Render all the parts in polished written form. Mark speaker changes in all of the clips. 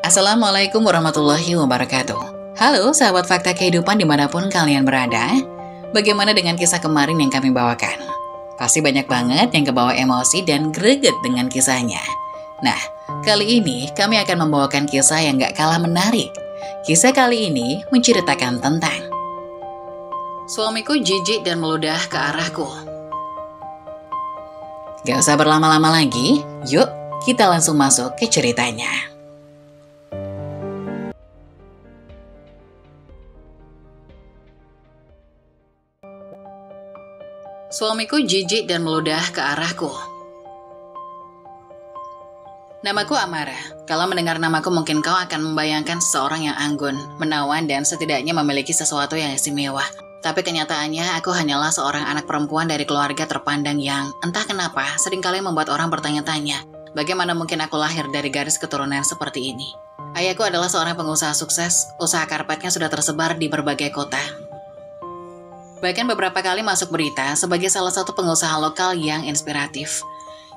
Speaker 1: Assalamualaikum warahmatullahi wabarakatuh. Halo sahabat fakta kehidupan dimanapun kalian berada. Bagaimana dengan kisah kemarin yang kami bawakan? Pasti banyak banget yang kebawa emosi dan greget dengan kisahnya. Nah, kali ini kami akan membawakan kisah yang gak kalah menarik. Kisah kali ini menceritakan tentang suamiku jijik dan meludah ke arahku. Gak usah berlama-lama lagi, yuk kita langsung masuk ke ceritanya. Suamiku jijik dan meludah ke arahku. Namaku Amara. Kalau mendengar namaku mungkin kau akan membayangkan seseorang yang anggun, menawan, dan setidaknya memiliki sesuatu yang istimewa. Tapi kenyataannya aku hanyalah seorang anak perempuan dari keluarga terpandang yang, entah kenapa, seringkali membuat orang bertanya-tanya, bagaimana mungkin aku lahir dari garis keturunan seperti ini. Ayahku adalah seorang pengusaha sukses, usaha karpetnya sudah tersebar di berbagai kota. Bahkan beberapa kali masuk berita sebagai salah satu pengusaha lokal yang inspiratif.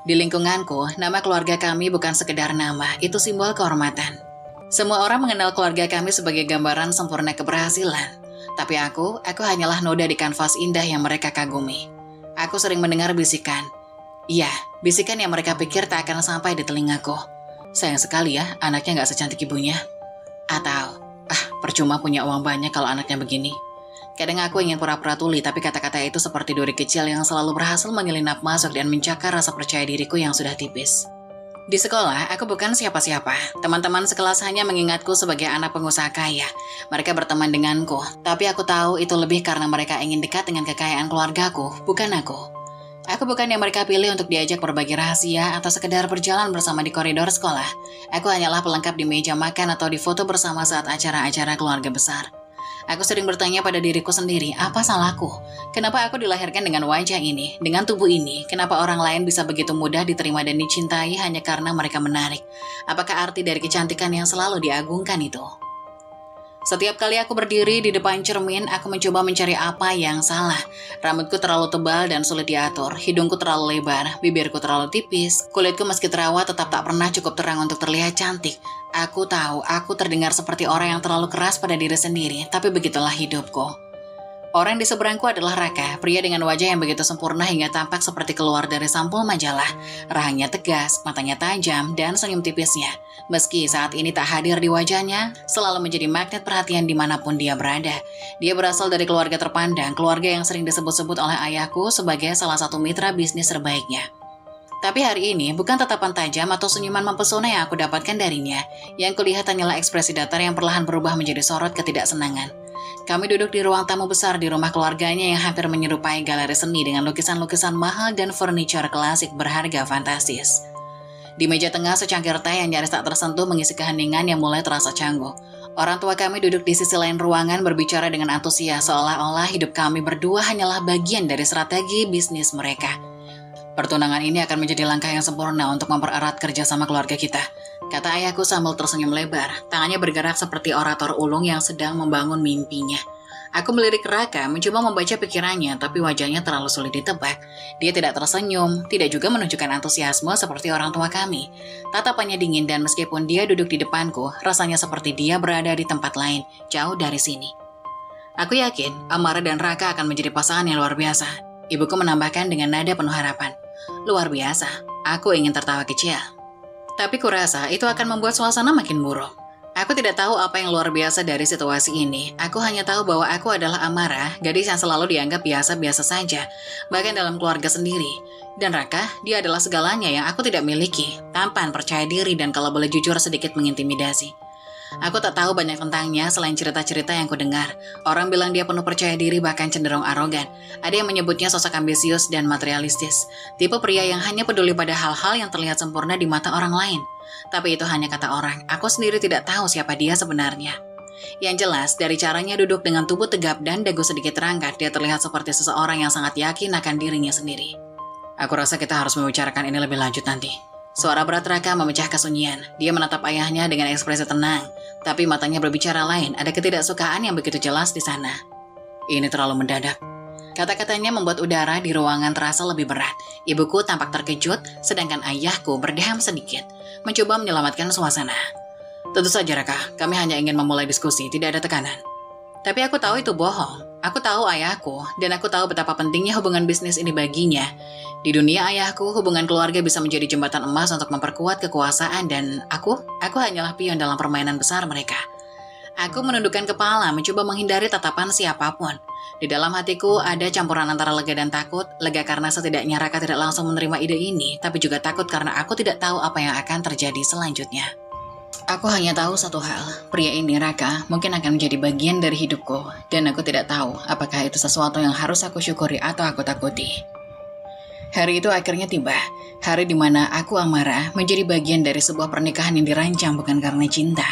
Speaker 1: Di lingkunganku, nama keluarga kami bukan sekedar nama, itu simbol kehormatan. Semua orang mengenal keluarga kami sebagai gambaran sempurna keberhasilan. Tapi aku hanyalah noda di kanvas indah yang mereka kagumi. Aku sering mendengar bisikan. Iya, bisikan yang mereka pikir tak akan sampai di telingaku. Sayang sekali ya, anaknya gak secantik ibunya. Atau, percuma punya uang banyak kalau anaknya begini. Kadang aku ingin pura-pura tuli, tapi kata-kata itu seperti duri kecil yang selalu berhasil menyelinap masuk dan mencakar rasa percaya diriku yang sudah tipis. Di sekolah, aku bukan siapa-siapa. Teman-teman sekelas hanya mengingatku sebagai anak pengusaha kaya. Mereka berteman denganku, tapi aku tahu itu lebih karena mereka ingin dekat dengan kekayaan keluargaku, bukan aku. Aku bukan yang mereka pilih untuk diajak berbagi rahasia atau sekedar berjalan bersama di koridor sekolah. Aku hanyalah pelengkap di meja makan atau di foto bersama saat acara-acara keluarga besar. Aku sering bertanya pada diriku sendiri, apa salahku? Kenapa aku dilahirkan dengan wajah ini, dengan tubuh ini? Kenapa orang lain bisa begitu mudah diterima dan dicintai hanya karena mereka menarik? Apakah arti dari kecantikan yang selalu diagungkan itu? Setiap kali aku berdiri di depan cermin, aku mencoba mencari apa yang salah. Rambutku terlalu tebal dan sulit diatur, hidungku terlalu lebar, bibirku terlalu tipis, kulitku meski terawat tetap tak pernah cukup terang untuk terlihat cantik. Aku tahu, aku terdengar seperti orang yang terlalu keras pada diri sendiri, tapi begitulah hidupku. Orang di seberangku adalah Raka, pria dengan wajah yang begitu sempurna hingga tampak seperti keluar dari sampul majalah. Rahangnya tegas, matanya tajam, dan senyum tipisnya. Meski saat ini tak hadir di wajahnya, selalu menjadi magnet perhatian dimanapun dia berada. Dia berasal dari keluarga terpandang, keluarga yang sering disebut-sebut oleh ayahku sebagai salah satu mitra bisnis terbaiknya. Tapi hari ini bukan tatapan tajam atau senyuman mempesona yang aku dapatkan darinya. Yang kulihat hanyalah ekspresi datar yang perlahan berubah menjadi sorot ketidaksenangan. Kami duduk di ruang tamu besar di rumah keluarganya yang hampir menyerupai galeri seni dengan lukisan-lukisan mahal dan furniture klasik berharga fantastis. Di meja tengah secangkir teh yang nyaris tak tersentuh mengisi keheningan yang mulai terasa canggung. Orang tua kami duduk di sisi lain ruangan berbicara dengan antusias seolah-olah hidup kami berdua hanyalah bagian dari strategi bisnis mereka. Pertunangan ini akan menjadi langkah yang sempurna untuk mempererat kerjasama keluarga kita, kata ayahku sambil tersenyum lebar. Tangannya bergerak seperti orator ulung yang sedang membangun mimpinya. Aku melirik Raka, mencoba membaca pikirannya, tapi wajahnya terlalu sulit ditebak. Dia tidak tersenyum, tidak juga menunjukkan antusiasme seperti orang tua kami. Tatapannya dingin dan meskipun dia duduk di depanku, rasanya seperti dia berada di tempat lain, jauh dari sini. Aku yakin Amara dan Raka akan menjadi pasangan yang luar biasa. Ibuku menambahkan dengan nada penuh harapan. Luar biasa, aku ingin tertawa kecil. Tapi kurasa itu akan membuat suasana makin buruk. Aku tidak tahu apa yang luar biasa dari situasi ini. Aku hanya tahu bahwa aku adalah Amara, gadis yang selalu dianggap biasa-biasa saja, bahkan dalam keluarga sendiri. Dan Raka, dia adalah segalanya yang aku tidak miliki, tampan, percaya diri, dan kalau boleh jujur sedikit mengintimidasi. Aku tak tahu banyak tentangnya selain cerita-cerita yang kudengar. Orang bilang dia penuh percaya diri bahkan cenderung arogan. Ada yang menyebutnya sosok ambisius dan materialistis. Tipe pria yang hanya peduli pada hal-hal yang terlihat sempurna di mata orang lain. Tapi itu hanya kata orang. Aku sendiri tidak tahu siapa dia sebenarnya. Yang jelas, dari caranya duduk dengan tubuh tegap dan dagu sedikit terangkat, dia terlihat seperti seseorang yang sangat yakin akan dirinya sendiri. Aku rasa kita harus membicarakan ini lebih lanjut nanti. Suara berat Raka memecah kesunyian. Dia menatap ayahnya dengan ekspresi tenang, tapi matanya berbicara lain. Ada ketidaksukaan yang begitu jelas di sana. Ini terlalu mendadak. Kata-katanya membuat udara di ruangan terasa lebih berat. Ibuku tampak terkejut, sedangkan ayahku berdeham sedikit, mencoba menyelamatkan suasana. Tentu saja Raka, kami hanya ingin memulai diskusi, tidak ada tekanan. Tapi aku tahu itu bohong. Aku tahu ayahku, dan aku tahu betapa pentingnya hubungan bisnis ini baginya. Di dunia ayahku, hubungan keluarga bisa menjadi jembatan emas untuk memperkuat kekuasaan, dan aku hanyalah pion dalam permainan besar mereka. Aku menundukkan kepala, mencoba menghindari tatapan siapapun. Di dalam hatiku ada campuran antara lega dan takut. Lega karena setidaknya Raka tidak langsung menerima ide ini, tapi juga takut karena aku tidak tahu apa yang akan terjadi selanjutnya. Aku hanya tahu satu hal, pria ini Raka mungkin akan menjadi bagian dari hidupku, dan aku tidak tahu apakah itu sesuatu yang harus aku syukuri atau aku takuti. Hari itu akhirnya tiba, hari di mana aku Amara menjadi bagian dari sebuah pernikahan yang dirancang bukan karena cinta,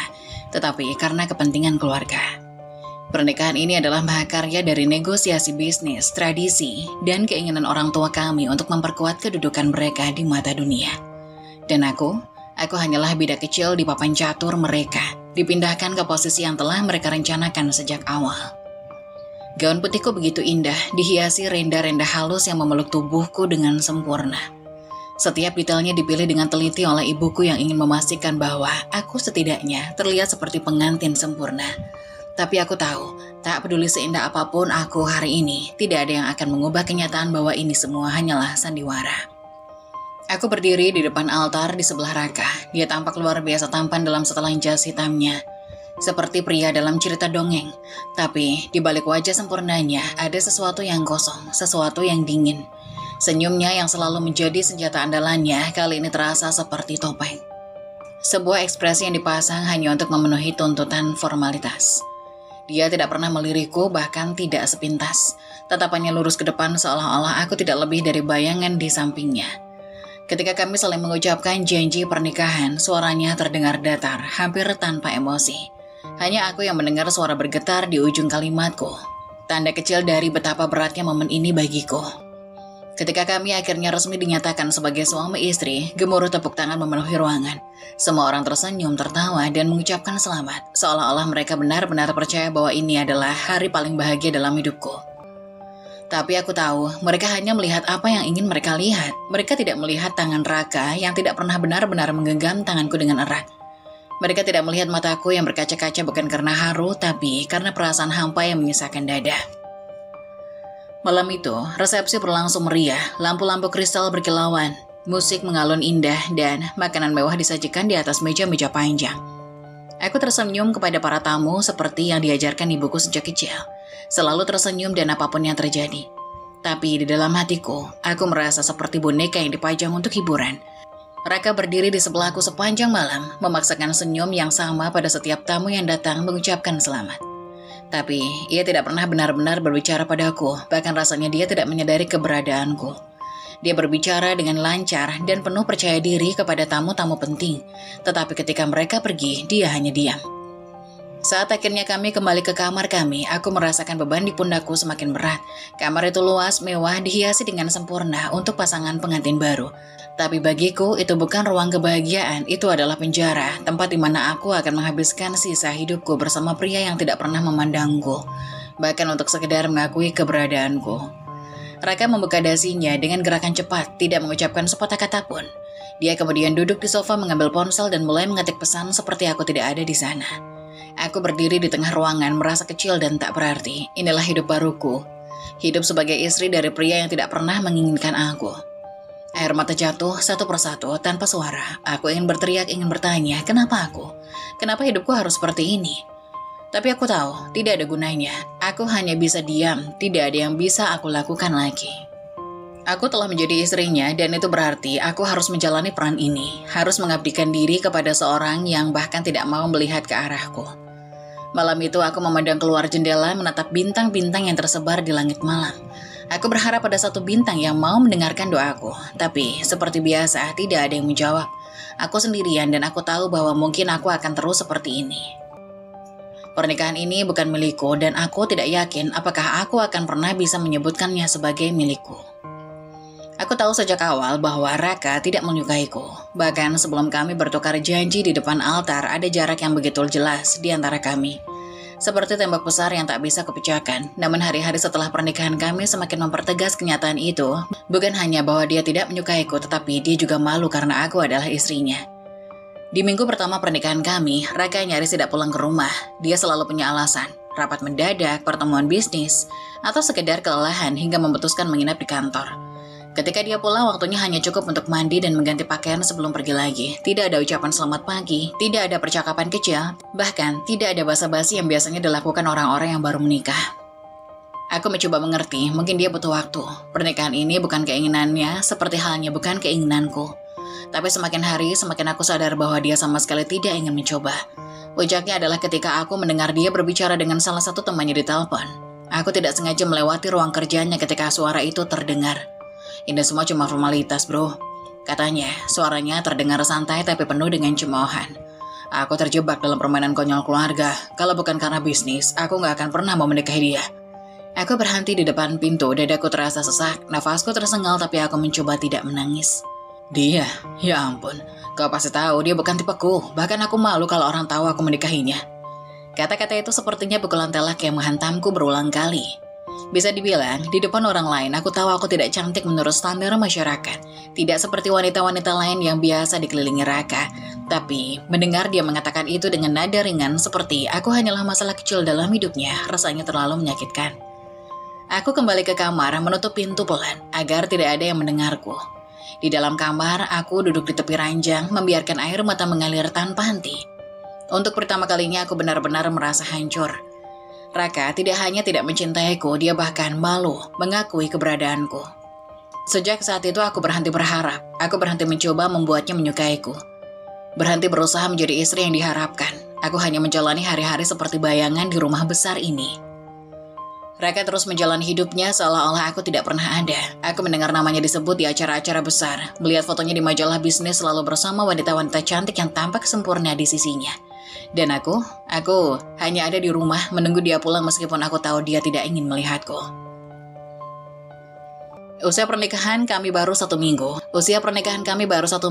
Speaker 1: tetapi karena kepentingan keluarga. Pernikahan ini adalah mahakarya dari negosiasi bisnis, tradisi, dan keinginan orang tua kami untuk memperkuat kedudukan mereka di mata dunia. Dan aku hanyalah bidak kecil di papan catur mereka, dipindahkan ke posisi yang telah mereka rencanakan sejak awal. Gaun putihku begitu indah, dihiasi renda-renda halus yang memeluk tubuhku dengan sempurna. Setiap detailnya dipilih dengan teliti oleh ibuku yang ingin memastikan bahwa aku setidaknya terlihat seperti pengantin sempurna. Tapi aku tahu, tak peduli seindah apapun aku hari ini, tidak ada yang akan mengubah kenyataan bahwa ini semua hanyalah sandiwara. Aku berdiri di depan altar di sebelah Raka. Dia tampak luar biasa tampan dalam setelan jas hitamnya, seperti pria dalam cerita dongeng. Tapi di balik wajah sempurnanya ada sesuatu yang kosong, sesuatu yang dingin. Senyumnya yang selalu menjadi senjata andalannya kali ini terasa seperti topeng. Sebuah ekspresi yang dipasang hanya untuk memenuhi tuntutan formalitas. Dia tidak pernah melirikku, bahkan tidak sepintas. Tatapannya lurus ke depan seolah-olah aku tidak lebih dari bayangan di sampingnya. Ketika kami saling mengucapkan janji pernikahan, suaranya terdengar datar, hampir tanpa emosi. Hanya aku yang mendengar suara bergetar di ujung kalimatku. Tanda kecil dari betapa beratnya momen ini bagiku. Ketika kami akhirnya resmi dinyatakan sebagai suami istri, gemuruh tepuk tangan memenuhi ruangan. Semua orang tersenyum, tertawa, dan mengucapkan selamat, seolah-olah mereka benar-benar percaya bahwa ini adalah hari paling bahagia dalam hidupku. Tapi aku tahu, mereka hanya melihat apa yang ingin mereka lihat. Mereka tidak melihat tangan Raka yang tidak pernah benar-benar menggenggam tanganku dengan erat. Mereka tidak melihat mataku yang berkaca-kaca bukan karena haru, tapi karena perasaan hampa yang menyisakan dada. Malam itu, resepsi berlangsung meriah, lampu-lampu kristal berkilauan, musik mengalun indah, dan makanan mewah disajikan di atas meja-meja panjang. Aku tersenyum kepada para tamu seperti yang diajarkan ibuku sejak kecil. Selalu tersenyum dan apapun yang terjadi. Tapi di dalam hatiku, aku merasa seperti boneka yang dipajang untuk hiburan. Raka berdiri di sebelahku sepanjang malam, memaksakan senyum yang sama pada setiap tamu yang datang mengucapkan selamat. Tapi ia tidak pernah benar-benar berbicara padaku, bahkan rasanya dia tidak menyadari keberadaanku. Dia berbicara dengan lancar dan penuh percaya diri kepada tamu-tamu penting. Tetapi ketika mereka pergi, dia hanya diam. Saat akhirnya kami kembali ke kamar kami, aku merasakan beban di pundakku semakin berat. Kamar itu luas, mewah, dihiasi dengan sempurna untuk pasangan pengantin baru. Tapi bagiku, itu bukan ruang kebahagiaan, itu adalah penjara, tempat di mana aku akan menghabiskan sisa hidupku bersama pria yang tidak pernah memandangku, bahkan untuk sekedar mengakui keberadaanku. Raka membuka dasinya dengan gerakan cepat, tidak mengucapkan sepatah kata pun. Dia kemudian duduk di sofa mengambil ponsel dan mulai mengetik pesan seperti aku tidak ada di sana. Aku berdiri di tengah ruangan merasa kecil dan tak berarti. Inilah hidup baruku. Hidup sebagai istri dari pria yang tidak pernah menginginkan aku. Air mata jatuh satu persatu tanpa suara. Aku ingin berteriak, ingin bertanya, kenapa aku? Kenapa hidupku harus seperti ini? Tapi aku tahu, tidak ada gunanya. Aku hanya bisa diam, tidak ada yang bisa aku lakukan lagi. Aku telah menjadi istrinya dan itu berarti aku harus menjalani peran ini. Harus mengabdikan diri kepada seorang yang bahkan tidak mau melihat ke arahku. Malam itu aku memandang keluar jendela menatap bintang-bintang yang tersebar di langit malam. Aku berharap ada satu bintang yang mau mendengarkan doaku. Tapi seperti biasa tidak ada yang menjawab. Aku sendirian dan aku tahu bahwa mungkin aku akan terus seperti ini. Pernikahan ini bukan milikku dan aku tidak yakin apakah aku akan pernah bisa menyebutkannya sebagai milikku. Aku tahu sejak awal bahwa Raka tidak menyukaiku. Bahkan sebelum kami bertukar janji di depan altar, ada jarak yang begitu jelas di antara kami. Seperti tembok besar yang tak bisa kupecahkan. Namun hari-hari setelah pernikahan kami semakin mempertegas kenyataan itu. Bukan hanya bahwa dia tidak menyukaiku, tetapi dia juga malu karena aku adalah istrinya. Di minggu pertama pernikahan kami, Raka nyaris tidak pulang ke rumah. Dia selalu punya alasan, rapat mendadak, pertemuan bisnis, atau sekedar kelelahan hingga memutuskan menginap di kantor. Ketika dia pulang, waktunya hanya cukup untuk mandi dan mengganti pakaian sebelum pergi lagi. Tidak ada ucapan selamat pagi, tidak ada percakapan kecil, bahkan tidak ada basa-basi yang biasanya dilakukan orang-orang yang baru menikah. Aku mencoba mengerti, mungkin dia butuh waktu. Pernikahan ini bukan keinginannya, seperti halnya bukan keinginanku. Tapi semakin hari, semakin aku sadar bahwa dia sama sekali tidak ingin mencoba. Puncaknya adalah ketika aku mendengar dia berbicara dengan salah satu temannya di telepon. Aku tidak sengaja melewati ruang kerjanya ketika suara itu terdengar. Ini semua cuma formalitas, bro. Katanya, suaranya terdengar santai tapi penuh dengan cemoohan. Aku terjebak dalam permainan konyol keluarga. Kalau bukan karena bisnis, aku gak akan pernah mau menikahi dia. Aku berhenti di depan pintu, dadaku terasa sesak, nafasku tersengal tapi aku mencoba tidak menangis. Dia? Ya ampun, kau pasti tahu dia bukan tipeku. Bahkan aku malu kalau orang tahu aku menikahinya. Kata-kata itu sepertinya pukulan telak yang menghantamku berulang kali. Bisa dibilang, di depan orang lain aku tahu aku tidak cantik menurut standar masyarakat. Tidak seperti wanita-wanita lain yang biasa dikelilingi Raka. Tapi, mendengar dia mengatakan itu dengan nada ringan seperti aku hanyalah masalah kecil dalam hidupnya, rasanya terlalu menyakitkan. Aku kembali ke kamar menutup pintu pelan agar tidak ada yang mendengarku. Di dalam kamar, aku duduk di tepi ranjang membiarkan air mata mengalir tanpa henti. Untuk pertama kalinya aku benar-benar merasa hancur. Raka tidak hanya tidak mencintaiku, dia bahkan malu mengakui keberadaanku. Sejak saat itu aku berhenti berharap, aku berhenti mencoba membuatnya menyukaiku. Berhenti berusaha menjadi istri yang diharapkan. Aku hanya menjalani hari-hari seperti bayangan di rumah besar ini. Raka terus menjalani hidupnya seolah-olah aku tidak pernah ada. Aku mendengar namanya disebut di acara-acara besar, melihat fotonya di majalah bisnis selalu bersama wanita-wanita cantik yang tampak sempurna di sisinya. Dan aku hanya ada di rumah menunggu dia pulang meskipun aku tahu dia tidak ingin melihatku. Usia pernikahan kami baru 1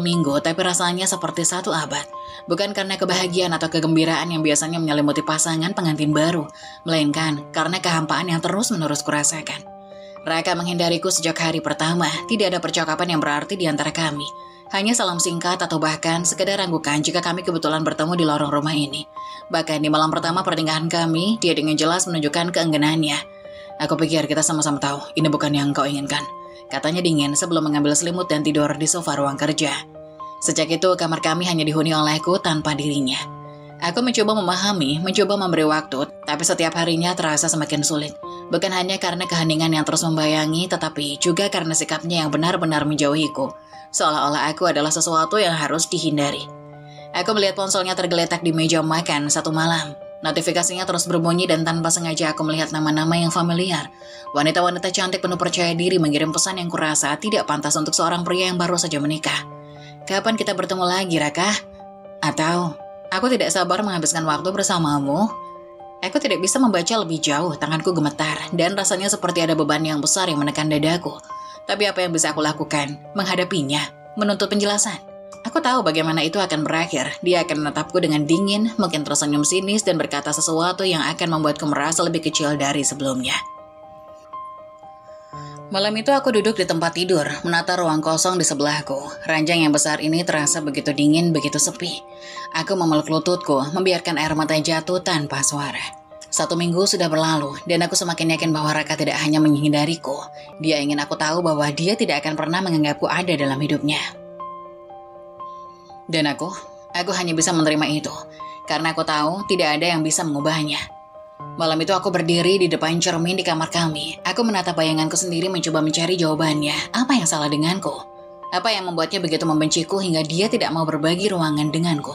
Speaker 1: minggu, tapi rasanya seperti 1 abad. Bukan karena kebahagiaan atau kegembiraan yang biasanya menyelimuti pasangan pengantin baru, melainkan karena kehampaan yang terus-menerus kurasakan. Raka menghindariku sejak hari pertama, tidak ada percakapan yang berarti di antara kami. Hanya salam singkat atau bahkan sekedar ranggukan jika kami kebetulan bertemu di lorong rumah ini. Bahkan di malam pertama pernikahan kami, dia dengan jelas menunjukkan keengganannya. Aku pikir kita sama-sama tahu, ini bukan yang kau inginkan. Katanya dingin sebelum mengambil selimut dan tidur di sofa ruang kerja. Sejak itu kamar kami hanya dihuni olehku tanpa dirinya. Aku mencoba memahami, mencoba memberi waktu, tapi setiap harinya terasa semakin sulit. Bukan hanya karena keheningan yang terus membayangi, tetapi juga karena sikapnya yang benar-benar menjauhiku. Seolah-olah aku adalah sesuatu yang harus dihindari. Aku melihat ponselnya tergeletak di meja makan satu malam. Notifikasinya terus berbunyi dan tanpa sengaja aku melihat nama-nama yang familiar. Wanita-wanita cantik penuh percaya diri mengirim pesan yang kurasa tidak pantas untuk seorang pria yang baru saja menikah. Kapan kita bertemu lagi, Raka? Atau, aku tidak sabar menghabiskan waktu bersamamu. Aku tidak bisa membaca lebih jauh, tanganku gemetar, dan rasanya seperti ada beban yang besar yang menekan dadaku. Tapi apa yang bisa aku lakukan? Menghadapinya, menuntut penjelasan. Aku tahu bagaimana itu akan berakhir. Dia akan menatapku dengan dingin, mungkin tersenyum sinis dan berkata sesuatu yang akan membuatku merasa lebih kecil dari sebelumnya. Malam itu aku duduk di tempat tidur, menata ruang kosong di sebelahku. Ranjang yang besar ini terasa begitu dingin, begitu sepi. Aku memeluk lututku, membiarkan air mata jatuh tanpa suara. 1 minggu sudah berlalu, dan aku semakin yakin bahwa Raka tidak hanya menghindariku. Dia ingin aku tahu bahwa dia tidak akan pernah menganggapku ada dalam hidupnya. Dan aku hanya bisa menerima itu, karena aku tahu tidak ada yang bisa mengubahnya. Malam itu aku berdiri di depan cermin di kamar kami. Aku menatap bayanganku sendiri mencoba mencari jawabannya. Apa yang salah denganku? Apa yang membuatnya begitu membenciku hingga dia tidak mau berbagi ruangan denganku?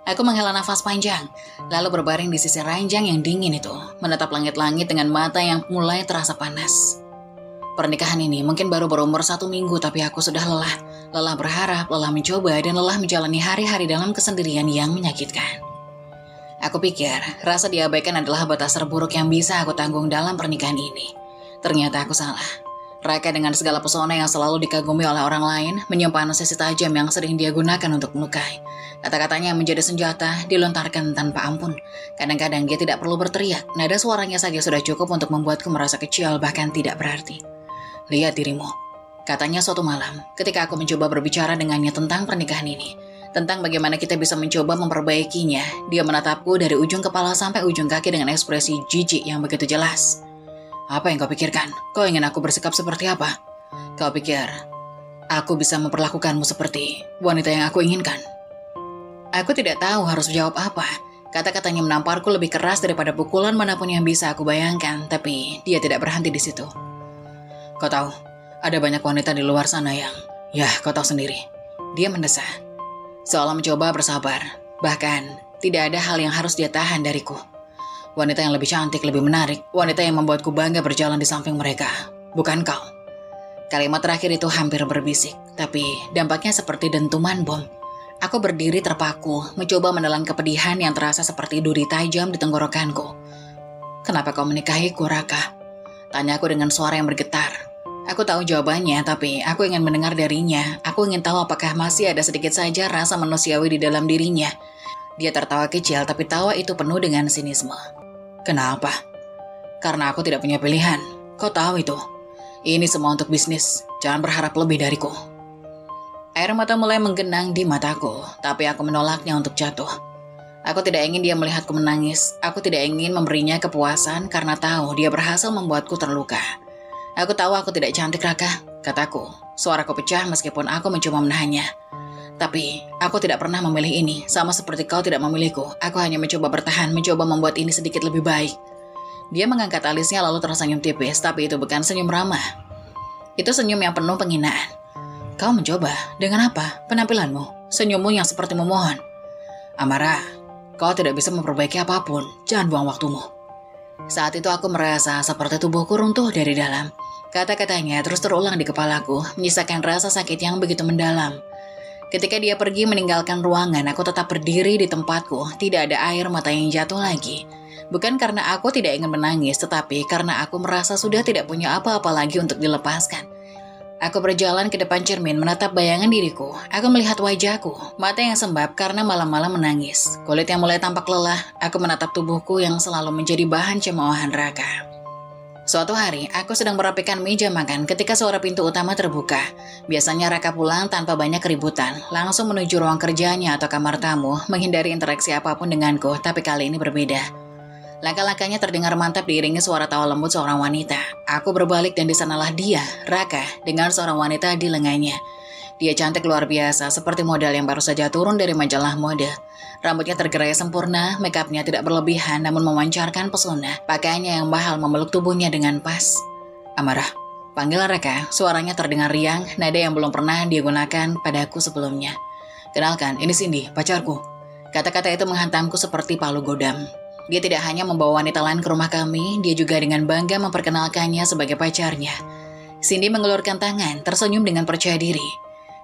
Speaker 1: Aku menghela nafas panjang, lalu berbaring di sisi ranjang yang dingin itu, menatap langit-langit dengan mata yang mulai terasa panas. Pernikahan ini mungkin baru berumur 1 minggu, tapi aku sudah lelah. Lelah berharap, lelah mencoba, dan lelah menjalani hari-hari dalam kesendirian yang menyakitkan. Aku pikir, rasa diabaikan adalah batas terburuk yang bisa aku tanggung dalam pernikahan ini. Ternyata aku salah. Raka dengan segala pesona yang selalu dikagumi oleh orang lain, menyimpan sisi tajam yang sering dia gunakan untuk melukai. Kata-katanya yang menjadi senjata dilontarkan tanpa ampun. Kadang-kadang dia tidak perlu berteriak, nada suaranya saja sudah cukup untuk membuatku merasa kecil bahkan tidak berarti. Lihat dirimu, katanya suatu malam ketika aku mencoba berbicara dengannya tentang pernikahan ini. tentang bagaimana kita bisa mencoba memperbaikinya. Dia menatapku dari ujung kepala sampai ujung kaki dengan ekspresi jijik yang begitu jelas. Apa yang kau pikirkan? Kau ingin aku bersikap seperti apa? Kau pikir aku bisa memperlakukanmu seperti wanita yang aku inginkan? Aku tidak tahu harus jawab apa. Kata-katanya menamparku lebih keras daripada pukulan manapun yang bisa aku bayangkan, tapi dia tidak berhenti di situ. Kau tahu, ada banyak wanita di luar sana yang, ya kau tahu sendiri. Dia mendesah, seolah mencoba bersabar. Bahkan, tidak ada hal yang harus dia tahan dariku. Wanita yang lebih cantik, lebih menarik, wanita yang membuatku bangga berjalan di samping mereka. Bukan kau. Kalimat terakhir itu hampir berbisik, tapi dampaknya seperti dentuman bom. Aku berdiri terpaku, mencoba menelan kepedihan yang terasa seperti duri tajam di tenggorokanku. Kenapa kau menikahiku, Raka? Tanyaku dengan suara yang bergetar. Aku tahu jawabannya, tapi aku ingin mendengar darinya. Aku ingin tahu apakah masih ada sedikit saja rasa manusiawi di dalam dirinya. Dia tertawa kecil, tapi tawa itu penuh dengan sinisme. Kenapa? Karena aku tidak punya pilihan. Kau tahu itu. Ini semua untuk bisnis. Jangan berharap lebih dariku. Air mata mulai menggenang di mataku, tapi aku menolaknya untuk jatuh. Aku tidak ingin dia melihatku menangis. Aku tidak ingin memberinya kepuasan karena tahu dia berhasil membuatku terluka. Aku tahu aku tidak cantik, Raka, kataku. Suaraku pecah meskipun aku mencoba menahannya. Tapi aku tidak pernah memilih ini, sama seperti kau tidak memilihku. Aku hanya mencoba bertahan, mencoba membuat ini sedikit lebih baik. Dia mengangkat alisnya lalu tersenyum tipis, tapi itu bukan senyum ramah. Itu senyum yang penuh penghinaan. Kau mencoba? Dengan apa? Penampilanmu? Senyummu yang seperti memohon? Amara, kau tidak bisa memperbaiki apapun. Jangan buang waktumu. Saat itu aku merasa seperti tubuhku runtuh dari dalam. Kata-katanya terus terulang di kepalaku, menyisakan rasa sakit yang begitu mendalam. Ketika dia pergi meninggalkan ruangan, aku tetap berdiri di tempatku. Tidak ada air mata yang jatuh lagi. Bukan karena aku tidak ingin menangis, tetapi karena aku merasa sudah tidak punya apa-apa lagi untuk dilepaskan. Aku berjalan ke depan cermin menatap bayangan diriku. Aku melihat wajahku, mata yang sembab karena malam-malam menangis. Kulit yang mulai tampak lelah, aku menatap tubuhku yang selalu menjadi bahan cemoohan Raka. Suatu hari, aku sedang merapikan meja makan ketika suara pintu utama terbuka. Biasanya Raka pulang tanpa banyak keributan, langsung menuju ruang kerjanya atau kamar tamu, menghindari interaksi apapun denganku, tapi kali ini berbeda. Langkah-langkahnya terdengar mantap diiringi suara tawa lembut seorang wanita. Aku berbalik dan di sanalah dia, Raka, dengan seorang wanita di lengannya. Dia cantik luar biasa, seperti model yang baru saja turun dari majalah mode. Rambutnya tergerai sempurna, make-upnya tidak berlebihan namun memancarkan pesona. Pakaiannya yang mahal memeluk tubuhnya dengan pas. Amara, panggil Raka, suaranya terdengar riang, nada yang belum pernah dia gunakan padaku sebelumnya. Kenalkan, ini Cindy, pacarku. Kata-kata itu menghantamku seperti palu godam. Dia tidak hanya membawa wanita lain ke rumah kami, dia juga dengan bangga memperkenalkannya sebagai pacarnya. Cindy mengelurkan tangan, tersenyum dengan percaya diri.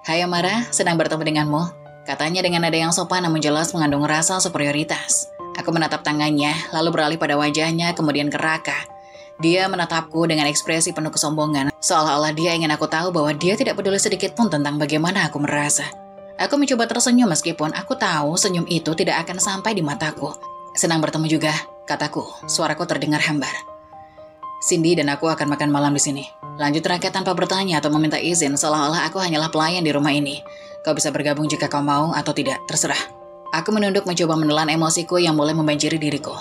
Speaker 1: Hai Amara, senang bertemu denganmu. Katanya dengan nada yang sopan namun jelas mengandung rasa superioritas. Aku menatap tangannya, lalu beralih pada wajahnya, kemudian ke Raka. Dia menatapku dengan ekspresi penuh kesombongan, seolah-olah dia ingin aku tahu bahwa dia tidak peduli sedikit pun tentang bagaimana aku merasa. Aku mencoba tersenyum meskipun aku tahu senyum itu tidak akan sampai di mataku. Senang bertemu juga, kataku. Suaraku terdengar hambar. Cindy dan aku akan makan malam di sini. Lanjut Raka tanpa bertanya atau meminta izin, seolah-olah aku hanyalah pelayan di rumah ini. Kau bisa bergabung jika kau mau atau tidak, terserah. Aku menunduk mencoba menelan emosiku yang mulai membanjiri diriku.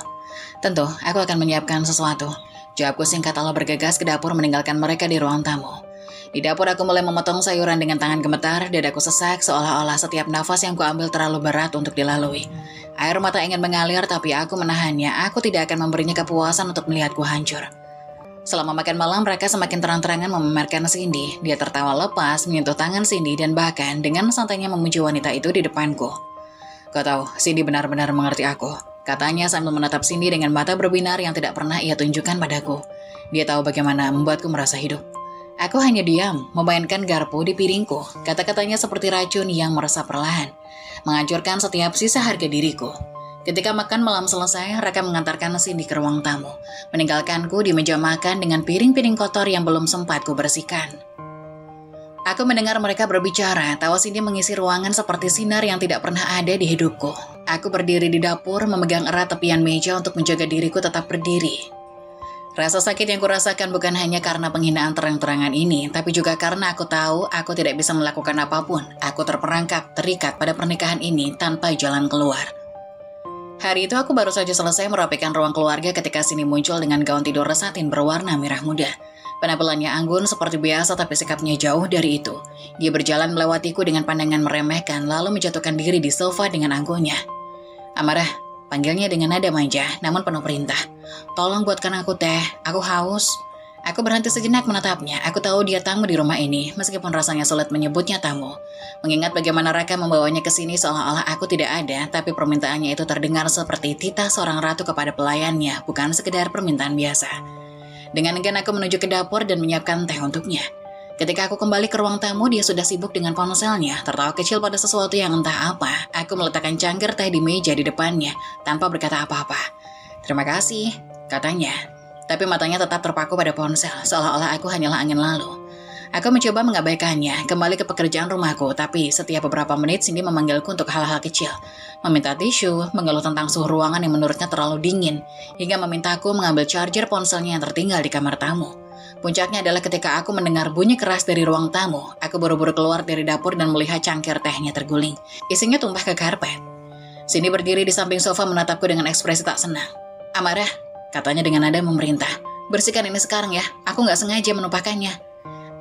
Speaker 1: Tentu, aku akan menyiapkan sesuatu. Jawabku singkat lalu bergegas ke dapur meninggalkan mereka di ruang tamu. Di dapur aku mulai memotong sayuran dengan tangan gemetar, dadaku sesak seolah-olah setiap nafas yang kuambil terlalu berat untuk dilalui. Air mata ingin mengalir tapi aku menahannya, aku tidak akan memberinya kepuasan untuk melihatku hancur. Selama makan malam, mereka semakin terang-terangan memamerkan Cindy. Dia tertawa lepas, menyentuh tangan Cindy dan bahkan dengan santainya memuji wanita itu di depanku. Kau tahu, Cindy benar-benar mengerti aku, katanya sambil menatap Cindy dengan mata berbinar yang tidak pernah ia tunjukkan padaku. Dia tahu bagaimana membuatku merasa hidup. Aku hanya diam, memainkan garpu di piringku. Kata-katanya seperti racun yang meresap perlahan, menghancurkan setiap sisa harga diriku. Ketika makan malam selesai, Raka mengantarkan Cindy ke ruang tamu, meninggalkanku di meja makan dengan piring-piring kotor yang belum sempat kubersihkan. Aku mendengar mereka berbicara, tawa Cindy mengisi ruangan seperti sinar yang tidak pernah ada di hidupku. Aku berdiri di dapur, memegang erat tepian meja untuk menjaga diriku tetap berdiri. Rasa sakit yang kurasakan bukan hanya karena penghinaan terang-terangan ini, tapi juga karena aku tahu aku tidak bisa melakukan apapun. Aku terperangkap, terikat pada pernikahan ini tanpa jalan keluar. Hari itu aku baru saja selesai merapikan ruang keluarga ketika Cindy muncul dengan gaun tidur satin berwarna merah muda. Penampilannya anggun seperti biasa tapi sikapnya jauh dari itu. Dia berjalan melewatiku dengan pandangan meremehkan lalu menjatuhkan diri di sofa dengan angkuhnya. "Amarah," panggilnya dengan nada manja namun penuh perintah. "Tolong buatkan aku teh, aku haus." Aku berhenti sejenak menatapnya. Aku tahu dia tamu di rumah ini, meskipun rasanya sulit menyebutnya tamu. Mengingat bagaimana Raka membawanya ke sini seolah-olah aku tidak ada, tapi permintaannya itu terdengar seperti titah seorang ratu kepada pelayannya, bukan sekedar permintaan biasa. Dengan enggan aku menuju ke dapur dan menyiapkan teh untuknya. Ketika aku kembali ke ruang tamu, dia sudah sibuk dengan ponselnya, tertawa kecil pada sesuatu yang entah apa. Aku meletakkan cangkir teh di meja di depannya, tanpa berkata apa-apa. "Terima kasih," katanya. Tapi matanya tetap terpaku pada ponsel, seolah-olah aku hanyalah angin lalu. Aku mencoba mengabaikannya, kembali ke pekerjaan rumahku, tapi setiap beberapa menit Cindy memanggilku untuk hal-hal kecil. Meminta tisu, mengeluh tentang suhu ruangan yang menurutnya terlalu dingin, hingga memintaku mengambil charger ponselnya yang tertinggal di kamar tamu. Puncaknya adalah ketika aku mendengar bunyi keras dari ruang tamu, aku buru-buru keluar dari dapur dan melihat cangkir tehnya terguling. Isinya tumpah ke karpet. Cindy berdiri di samping sofa menatapku dengan ekspresi tak senang. "Amarah," katanya dengan nada memerintah. "Bersihkan ini sekarang ya, aku nggak sengaja menumpahkannya."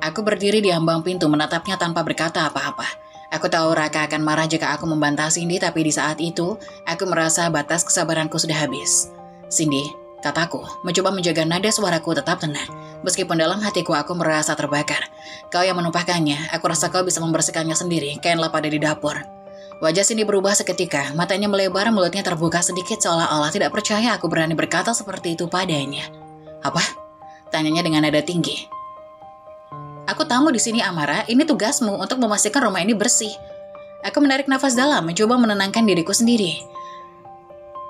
Speaker 1: Aku berdiri di ambang pintu menatapnya tanpa berkata apa-apa. Aku tahu Raka akan marah jika aku membantah Cindy, tapi di saat itu, aku merasa batas kesabaranku sudah habis. "Cindy," kataku, mencoba menjaga nada suaraku tetap tenang. Meskipun dalam hatiku aku merasa terbakar. "Kau yang menumpahkannya, aku rasa kau bisa membersihkannya sendiri, kainlah pada di dapur." Wajah Cindy berubah seketika, matanya melebar, mulutnya terbuka sedikit seolah-olah tidak percaya aku berani berkata seperti itu padanya. "Apa?" tanyanya dengan nada tinggi. "Aku tamu di sini, Amara. Ini tugasmu untuk memastikan rumah ini bersih." Aku menarik nafas dalam, mencoba menenangkan diriku sendiri.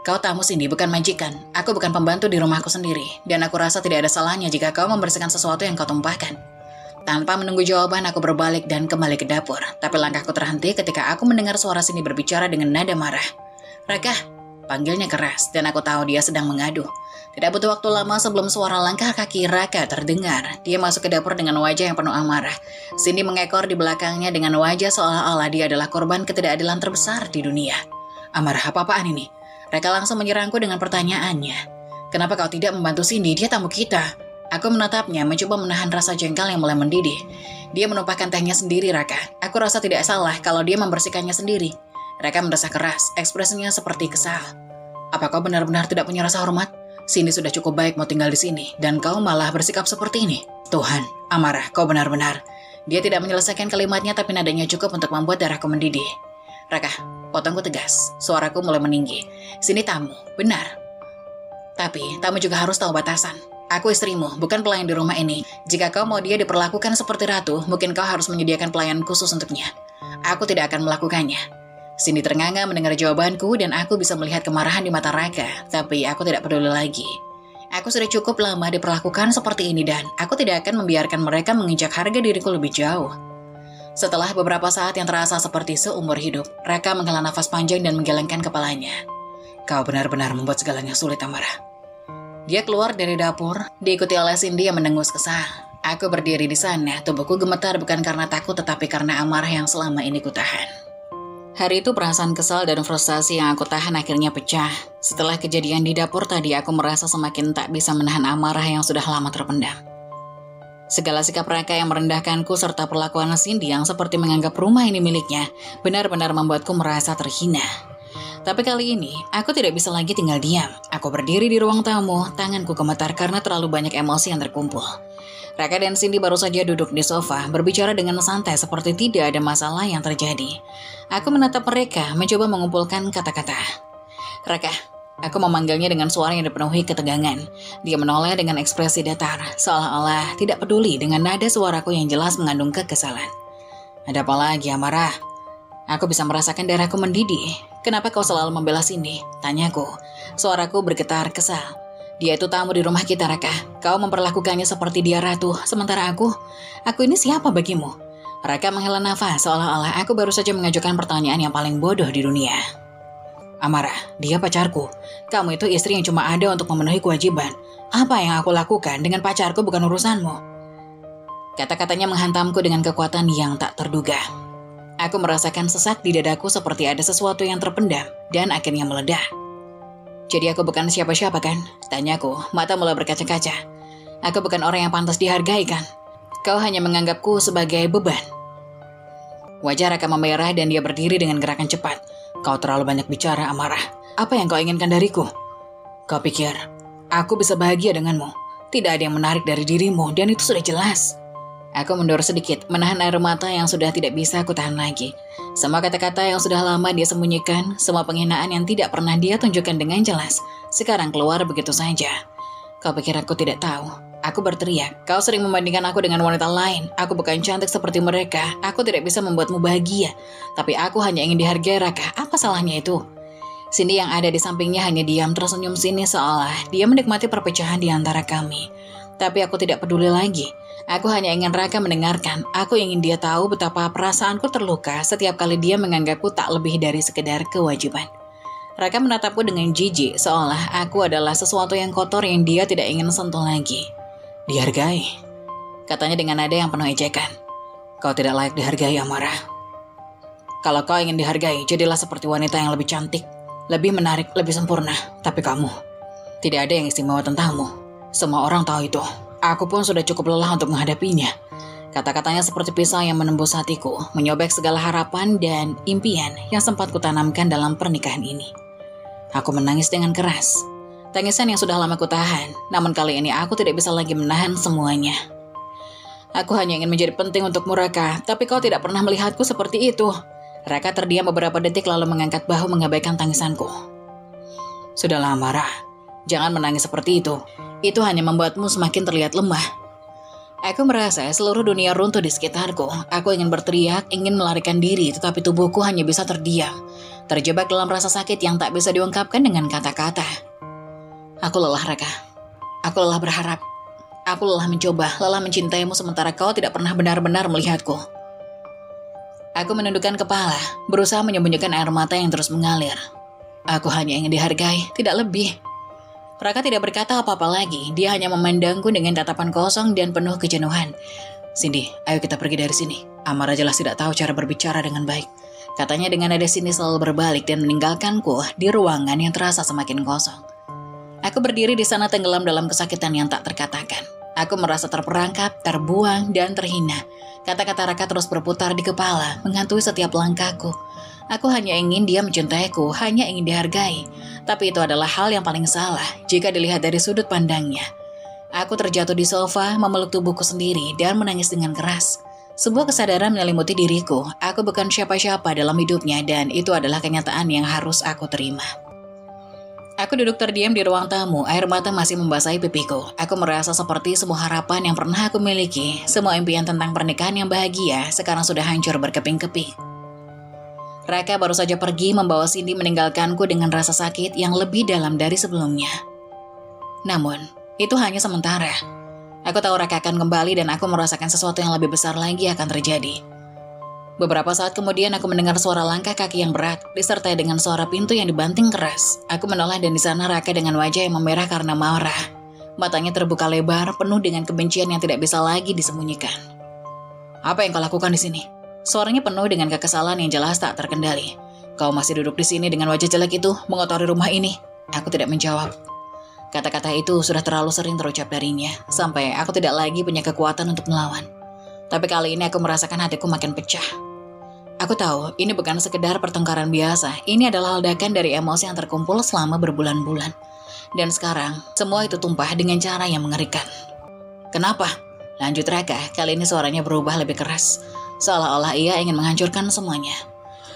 Speaker 1: "Kau tamu Cindy, bukan majikan. Aku bukan pembantu di rumahku sendiri, dan aku rasa tidak ada salahnya jika kau membersihkan sesuatu yang kau tumpahkan." Tanpa menunggu jawaban, aku berbalik dan kembali ke dapur. Tapi langkahku terhenti ketika aku mendengar suara Cindy berbicara dengan nada marah. "Raka," panggilnya keras, dan aku tahu dia sedang mengadu. Tidak butuh waktu lama sebelum suara langkah kaki Raka terdengar. Dia masuk ke dapur dengan wajah yang penuh amarah. Cindy mengekor di belakangnya dengan wajah seolah-olah dia adalah korban ketidakadilan terbesar di dunia. "Amarah, apa-apaan ini?" Raka langsung menyerangku dengan pertanyaannya. "Kenapa kau tidak membantu Cindy? Dia tamu kita." Aku menatapnya, mencoba menahan rasa jengkel yang mulai mendidih. Dia menumpahkan tehnya sendiri, Raka. Aku rasa tidak salah kalau dia membersihkannya sendiri. Raka mendesah keras, ekspresinya seperti kesal. "Apa kau benar-benar tidak punya rasa hormat? Cindy sudah cukup baik mau tinggal di sini, dan kau malah bersikap seperti ini." "Tuhan, Amarah, kau benar-benar." Dia tidak menyelesaikan kalimatnya, tapi nadanya cukup untuk membuat darahku mendidih. "Raka," potongku tegas. Suaraku mulai meninggi. "Cindy tamu, benar. Tapi tamu juga harus tahu batasan. Aku istrimu, bukan pelayan di rumah ini. Jika kau mau dia diperlakukan seperti ratu, mungkin kau harus menyediakan pelayan khusus untuknya. Aku tidak akan melakukannya." Cindy ternganga mendengar jawabanku dan aku bisa melihat kemarahan di mata Raka, tapi aku tidak peduli lagi. Aku sudah cukup lama diperlakukan seperti ini dan aku tidak akan membiarkan mereka menginjak harga diriku lebih jauh. Setelah beberapa saat yang terasa seperti seumur hidup, Raka menghela nafas panjang dan menggelengkan kepalanya. "Kau benar-benar membuat segalanya sulit, Amara." Dia keluar dari dapur, diikuti oleh Cindy yang mendengus kesal. Aku berdiri di sana, tubuhku gemetar bukan karena takut tetapi karena amarah yang selama ini kutahan. Hari itu perasaan kesal dan frustasi yang aku tahan akhirnya pecah. Setelah kejadian di dapur tadi, aku merasa semakin tak bisa menahan amarah yang sudah lama terpendam. Segala sikap Raka yang merendahkanku serta perlakuan Cindy yang seperti menganggap rumah ini miliknya benar-benar membuatku merasa terhina. Tapi kali ini, aku tidak bisa lagi tinggal diam. Aku berdiri di ruang tamu, tanganku gemetar karena terlalu banyak emosi yang terkumpul. Raka dan Cindy baru saja duduk di sofa, berbicara dengan santai seperti tidak ada masalah yang terjadi. Aku menatap mereka, mencoba mengumpulkan kata-kata. "Raka," aku memanggilnya dengan suara yang dipenuhi ketegangan. Dia menoleh dengan ekspresi datar, seolah-olah tidak peduli dengan nada suaraku yang jelas mengandung kekesalan. "Ada apa lagi, Amara?" Aku bisa merasakan darahku mendidih. "Kenapa kau selalu membela Cindy?" tanyaku. Suaraku bergetar kesal. "Dia itu tamu di rumah kita, Raka. Kau memperlakukannya seperti dia ratu, sementara aku ini siapa bagimu?" Raka menghela nafas, seolah-olah aku baru saja mengajukan pertanyaan yang paling bodoh di dunia. "Amara, dia pacarku. Kamu itu istri yang cuma ada untuk memenuhi kewajiban. Apa yang aku lakukan dengan pacarku bukan urusanmu. Kata-katanya menghantamku dengan kekuatan yang tak terduga. Aku merasakan sesak di dadaku seperti ada sesuatu yang terpendam dan akhirnya meledak. Jadi aku bukan siapa-siapa kan? Tanyaku, mata mulai berkaca-kaca. Aku bukan orang yang pantas dihargai kan? Kau hanya menganggapku sebagai beban. Wajah Raka memerah dan dia berdiri dengan gerakan cepat. Kau terlalu banyak bicara, Amarah. Apa yang kau inginkan dariku? Kau pikir aku bisa bahagia denganmu? Tidak ada yang menarik dari dirimu dan itu sudah jelas. Aku mundur sedikit, menahan air mata yang sudah tidak bisa aku tahan lagi. Semua kata-kata yang sudah lama dia sembunyikan, semua penghinaan yang tidak pernah dia tunjukkan dengan jelas, sekarang keluar begitu saja. Kau pikir aku tidak tahu? Aku berteriak, kau sering membandingkan aku dengan wanita lain. Aku bukan cantik seperti mereka, aku tidak bisa membuatmu bahagia. Tapi aku hanya ingin dihargai, Raka. Apa salahnya itu? Cindy yang ada di sampingnya hanya diam tersenyum sini seolah dia menikmati perpecahan di antara kami. Tapi aku tidak peduli lagi. Aku hanya ingin Raka mendengarkan. Aku ingin dia tahu betapa perasaanku terluka setiap kali dia menganggapku tak lebih dari sekedar kewajiban. Raka menatapku dengan jijik seolah aku adalah sesuatu yang kotor yang dia tidak ingin sentuh lagi. Dihargai, katanya dengan nada yang penuh ejekan. Kau tidak layak dihargai, Amarah. Kalau kau ingin dihargai, jadilah seperti wanita yang lebih cantik, lebih menarik, lebih sempurna. Tapi kamu, tidak ada yang istimewa tentangmu. Semua orang tahu itu. Aku pun sudah cukup lelah untuk menghadapinya. Kata-katanya seperti pisau yang menembus hatiku, menyobek segala harapan dan impian yang sempat kutanamkan dalam pernikahan ini. Aku menangis dengan keras. Tangisan yang sudah lama kutahan, namun kali ini aku tidak bisa lagi menahan semuanya. Aku hanya ingin menjadi penting untukmu, Raka, tapi kau tidak pernah melihatku seperti itu. Raka terdiam beberapa detik lalu mengangkat bahu mengabaikan tangisanku. Sudahlah, Amarah. Jangan menangis seperti itu. Itu hanya membuatmu semakin terlihat lemah. Aku merasa seluruh dunia runtuh di sekitarku. Aku ingin berteriak, ingin melarikan diri, tetapi tubuhku hanya bisa terdiam. Terjebak dalam rasa sakit yang tak bisa diungkapkan dengan kata-kata. Aku lelah, Raka. Aku lelah berharap. Aku lelah mencoba, lelah mencintaimu sementara kau tidak pernah benar-benar melihatku. Aku menundukkan kepala, berusaha menyembunyikan air mata yang terus mengalir. Aku hanya ingin dihargai, tidak lebih. Raka tidak berkata apa-apa lagi, dia hanya memandangku dengan tatapan kosong dan penuh kejenuhan. Cindy, ayo kita pergi dari sini. Amarah jelas tidak tahu cara berbicara dengan baik. Katanya dengan nada Cindy selalu berbalik dan meninggalkanku di ruangan yang terasa semakin kosong. Aku berdiri di sana tenggelam dalam kesakitan yang tak terkatakan. Aku merasa terperangkap, terbuang, dan terhina. Kata-kata Raka terus berputar di kepala, menghantui setiap langkahku. Aku hanya ingin dia mencintaiku, hanya ingin dihargai. Tapi itu adalah hal yang paling salah jika dilihat dari sudut pandangnya. Aku terjatuh di sofa, memeluk tubuhku sendiri, dan menangis dengan keras. Sebuah kesadaran menyelimuti diriku. Aku bukan siapa-siapa dalam hidupnya, dan itu adalah kenyataan yang harus aku terima. Aku duduk terdiam di ruang tamu, air mata masih membasahi pipiku. Aku merasa seperti semua harapan yang pernah aku miliki, semua impian tentang pernikahan yang bahagia, sekarang sudah hancur berkeping-keping. Raka baru saja pergi membawa Cindy meninggalkanku dengan rasa sakit yang lebih dalam dari sebelumnya. Namun, itu hanya sementara. Aku tahu Raka akan kembali dan aku merasakan sesuatu yang lebih besar lagi akan terjadi. Beberapa saat kemudian aku mendengar suara langkah kaki yang berat, disertai dengan suara pintu yang dibanting keras. Aku menoleh dan di sana Raka dengan wajah yang memerah karena marah. Matanya terbuka lebar, penuh dengan kebencian yang tidak bisa lagi disembunyikan. Apa yang kau lakukan di sini? Suaranya penuh dengan kekesalan yang jelas tak terkendali. Kau masih duduk di sini dengan wajah jelek itu, mengotori rumah ini. Aku tidak menjawab. Kata-kata itu sudah terlalu sering terucap darinya, sampai aku tidak lagi punya kekuatan untuk melawan. Tapi kali ini aku merasakan hatiku makin pecah. Aku tahu, ini bukan sekedar pertengkaran biasa. Ini adalah ledakan dari emosi yang terkumpul selama berbulan-bulan. Dan sekarang, semua itu tumpah dengan cara yang mengerikan. Kenapa? Lanjut Raka, kali ini suaranya berubah lebih keras. Seolah-olah ia ingin menghancurkan semuanya.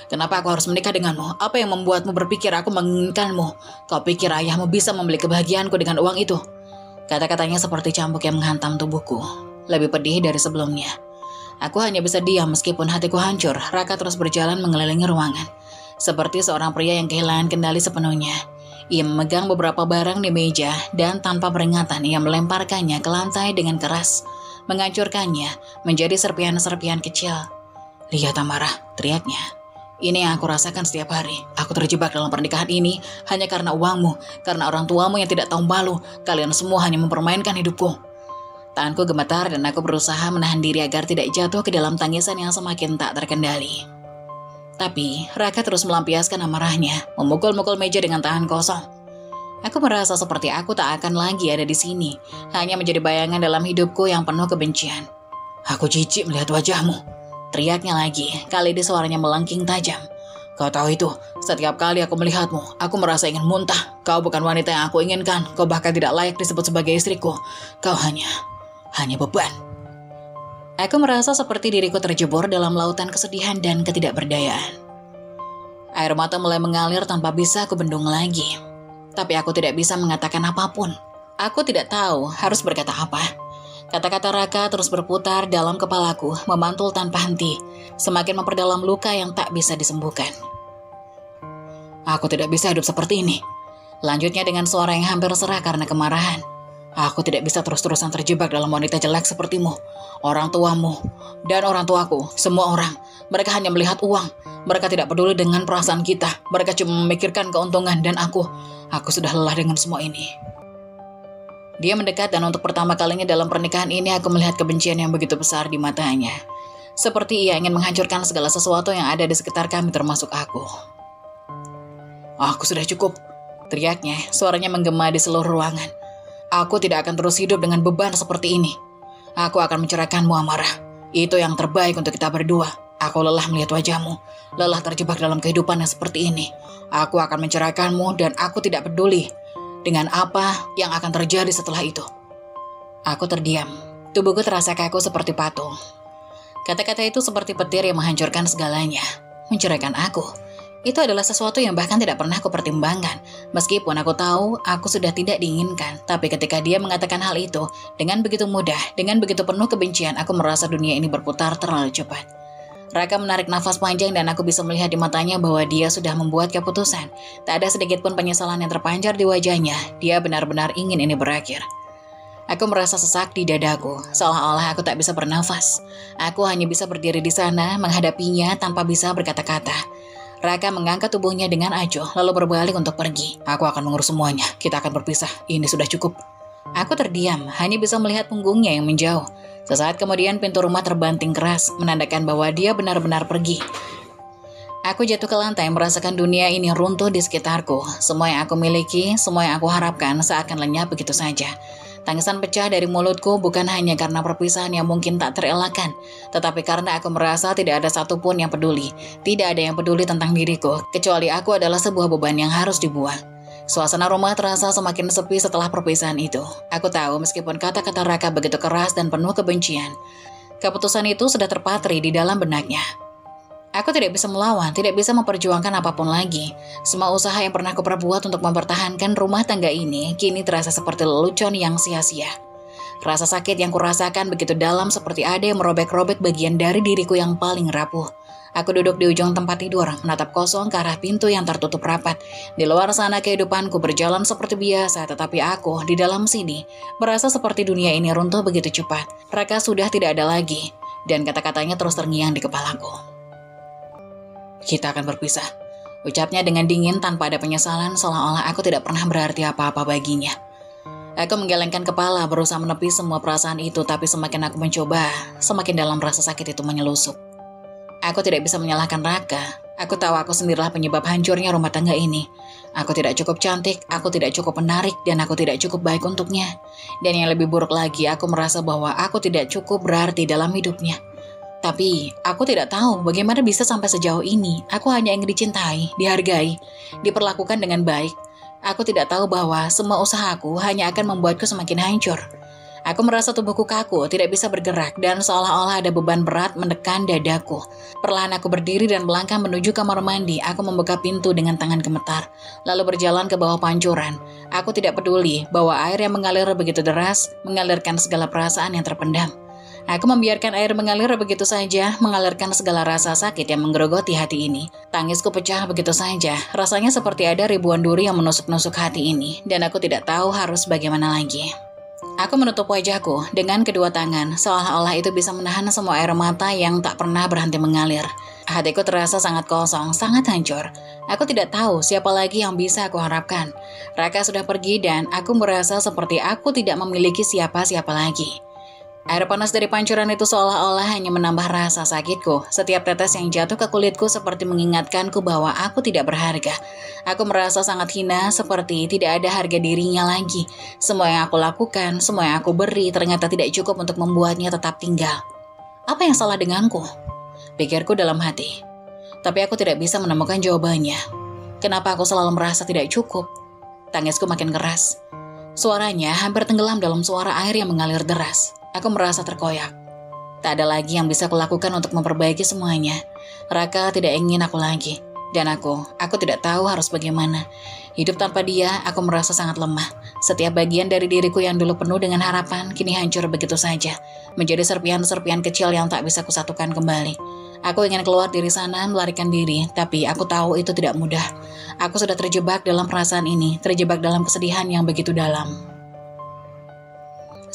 Speaker 1: Kenapa aku harus menikah denganmu? Apa yang membuatmu berpikir aku menginginkanmu? Kau pikir ayahmu bisa membeli kebahagiaanku dengan uang itu? Kata-katanya seperti cambuk yang menghantam tubuhku. Lebih pedih dari sebelumnya. Aku hanya bisa diam meskipun hatiku hancur. Raka terus berjalan mengelilingi ruangan. Seperti seorang pria yang kehilangan kendali sepenuhnya. Ia memegang beberapa barang di meja dan tanpa peringatan ia melemparkannya ke lantai dengan keras. Menghancurkannya menjadi serpihan-serpihan kecil. Lihat Amarah, teriaknya. Ini yang aku rasakan setiap hari. Aku terjebak dalam pernikahan ini hanya karena uangmu, karena orang tuamu yang tidak tahu malu. Kalian semua hanya mempermainkan hidupku. Tanganku gemetar dan aku berusaha menahan diri agar tidak jatuh ke dalam tangisan yang semakin tak terkendali. Tapi Raka terus melampiaskan amarahnya, memukul-mukul meja dengan tangan kosong. Aku merasa seperti aku tak akan lagi ada di sini, hanya menjadi bayangan dalam hidupku yang penuh kebencian. Aku jijik melihat wajahmu. Teriaknya lagi, kali ini suaranya melengking tajam. Kau tahu itu, setiap kali aku melihatmu, aku merasa ingin muntah. Kau bukan wanita yang aku inginkan, kau bahkan tidak layak disebut sebagai istriku. Kau hanya beban. Aku merasa seperti diriku terjebur dalam lautan kesedihan dan ketidakberdayaan. Air mata mulai mengalir tanpa bisa aku bendung lagi. Tapi aku tidak bisa mengatakan apapun. Aku tidak tahu harus berkata apa. Kata-kata Raka terus berputar dalam kepalaku, memantul tanpa henti, semakin memperdalam luka yang tak bisa disembuhkan. Aku tidak bisa hidup seperti ini. Lanjutnya dengan suara yang hampir serah karena kemarahan. Aku tidak bisa terus-terusan terjebak dalam wanita jelek sepertimu. Orang tuamu dan orang tuaku, semua orang, mereka hanya melihat uang. Mereka tidak peduli dengan perasaan kita. Mereka cuma memikirkan keuntungan dan aku sudah lelah dengan semua ini. Dia mendekat dan untuk pertama kalinya dalam pernikahan ini aku melihat kebencian yang begitu besar di matanya. Seperti ia ingin menghancurkan segala sesuatu yang ada di sekitar kami termasuk aku. Aku sudah cukup, teriaknya, suaranya menggema di seluruh ruangan. Aku tidak akan terus hidup dengan beban seperti ini. Aku akan menceraikanmu, Amara. Itu yang terbaik untuk kita berdua. Aku lelah melihat wajahmu, lelah terjebak dalam kehidupan yang seperti ini. Aku akan menceraikanmu dan aku tidak peduli dengan apa yang akan terjadi setelah itu. Aku terdiam. Tubuhku terasa kaku seperti patung. Kata-kata itu seperti petir yang menghancurkan segalanya. Menceraikan aku. Itu adalah sesuatu yang bahkan tidak pernah aku pertimbangkan. Meskipun aku tahu aku sudah tidak diinginkan. Tapi ketika dia mengatakan hal itu, dengan begitu mudah, dengan begitu penuh kebencian, aku merasa dunia ini berputar terlalu cepat. Raka menarik nafas panjang dan aku bisa melihat di matanya bahwa dia sudah membuat keputusan. Tak ada sedikit pun penyesalan yang terpancar di wajahnya. Dia benar-benar ingin ini berakhir. Aku merasa sesak di dadaku, seolah-olah aku tak bisa bernafas. Aku hanya bisa berdiri di sana, menghadapinya tanpa bisa berkata-kata. Raka mengangkat tubuhnya dengan acuh, lalu berbalik untuk pergi. Aku akan mengurus semuanya, kita akan berpisah, ini sudah cukup. Aku terdiam, hanya bisa melihat punggungnya yang menjauh. Sesaat kemudian pintu rumah terbanting keras, menandakan bahwa dia benar-benar pergi. Aku jatuh ke lantai, merasakan dunia ini runtuh di sekitarku. Semua yang aku miliki, semua yang aku harapkan seakan lenyap begitu saja. Tangisan pecah dari mulutku bukan hanya karena perpisahan yang mungkin tak terelakkan, tetapi karena aku merasa tidak ada satupun yang peduli. Tidak ada yang peduli tentang diriku, kecuali aku adalah sebuah beban yang harus dibuang. Suasana rumah terasa semakin sepi setelah perpisahan itu. Aku tahu meskipun kata-kata Raka begitu keras dan penuh kebencian, keputusan itu sudah terpatri di dalam benaknya. Aku tidak bisa melawan, tidak bisa memperjuangkan apapun lagi. Semua usaha yang pernah aku perbuat untuk mempertahankan rumah tangga ini kini terasa seperti lelucon yang sia-sia. Rasa sakit yang kurasakan begitu dalam seperti ada yang merobek-robek bagian dari diriku yang paling rapuh. Aku duduk di ujung tempat tidur, menatap kosong ke arah pintu yang tertutup rapat. Di luar sana kehidupanku berjalan seperti biasa, tetapi aku di dalam sini merasa seperti dunia ini runtuh begitu cepat. Raka sudah tidak ada lagi, dan kata-katanya terus terngiang di kepalaku. Kita akan berpisah, ucapnya dengan dingin tanpa ada penyesalan, seolah-olah aku tidak pernah berarti apa-apa baginya. Aku menggelengkan kepala, berusaha menepi semua perasaan itu, tapi semakin aku mencoba, semakin dalam rasa sakit itu menyelusup. Aku tidak bisa menyalahkan Raka. Aku tahu aku sendirilah penyebab hancurnya rumah tangga ini. Aku tidak cukup cantik, aku tidak cukup menarik, dan aku tidak cukup baik untuknya. Dan yang lebih buruk lagi, aku merasa bahwa aku tidak cukup berarti dalam hidupnya. Tapi, aku tidak tahu bagaimana bisa sampai sejauh ini. Aku hanya ingin dicintai, dihargai, diperlakukan dengan baik. Aku tidak tahu bahwa semua usahaku hanya akan membuatku semakin hancur. Aku merasa tubuhku kaku, tidak bisa bergerak, dan seolah-olah ada beban berat menekan dadaku. Perlahan aku berdiri dan melangkah menuju kamar mandi. Aku membuka pintu dengan tangan gemetar, lalu berjalan ke bawah pancuran. Aku tidak peduli bahwa air yang mengalir begitu deras, mengalirkan segala perasaan yang terpendam. Aku membiarkan air mengalir begitu saja, mengalirkan segala rasa sakit yang menggerogoti hati ini. Tangisku pecah begitu saja, rasanya seperti ada ribuan duri yang menusuk-nusuk hati ini, dan aku tidak tahu harus bagaimana lagi. Aku menutup wajahku dengan kedua tangan, seolah-olah itu bisa menahan semua air mata yang tak pernah berhenti mengalir. Hatiku terasa sangat kosong, sangat hancur. Aku tidak tahu siapa lagi yang bisa aku harapkan. Raka sudah pergi dan aku merasa seperti aku tidak memiliki siapa-siapa lagi. Air panas dari pancuran itu seolah-olah hanya menambah rasa sakitku. Setiap tetes yang jatuh ke kulitku seperti mengingatkanku bahwa aku tidak berharga. Aku merasa sangat hina, seperti tidak ada harga dirinya lagi. Semua yang aku lakukan, semua yang aku beri ternyata tidak cukup untuk membuatnya tetap tinggal. Apa yang salah denganku? Pikirku dalam hati. Tapi aku tidak bisa menemukan jawabannya. Kenapa aku selalu merasa tidak cukup? Tangisku makin keras. Suaranya hampir tenggelam dalam suara air yang mengalir deras. Aku merasa terkoyak. Tak ada lagi yang bisa kulakukan untuk memperbaiki semuanya. Raka tidak ingin aku lagi. Dan aku tidak tahu harus bagaimana. Hidup tanpa dia, aku merasa sangat lemah. Setiap bagian dari diriku yang dulu penuh dengan harapan, kini hancur begitu saja. Menjadi serpian-serpian kecil yang tak bisa kusatukan kembali. Aku ingin keluar dari sana, melarikan diri, tapi aku tahu itu tidak mudah. Aku sudah terjebak dalam perasaan ini, terjebak dalam kesedihan yang begitu dalam.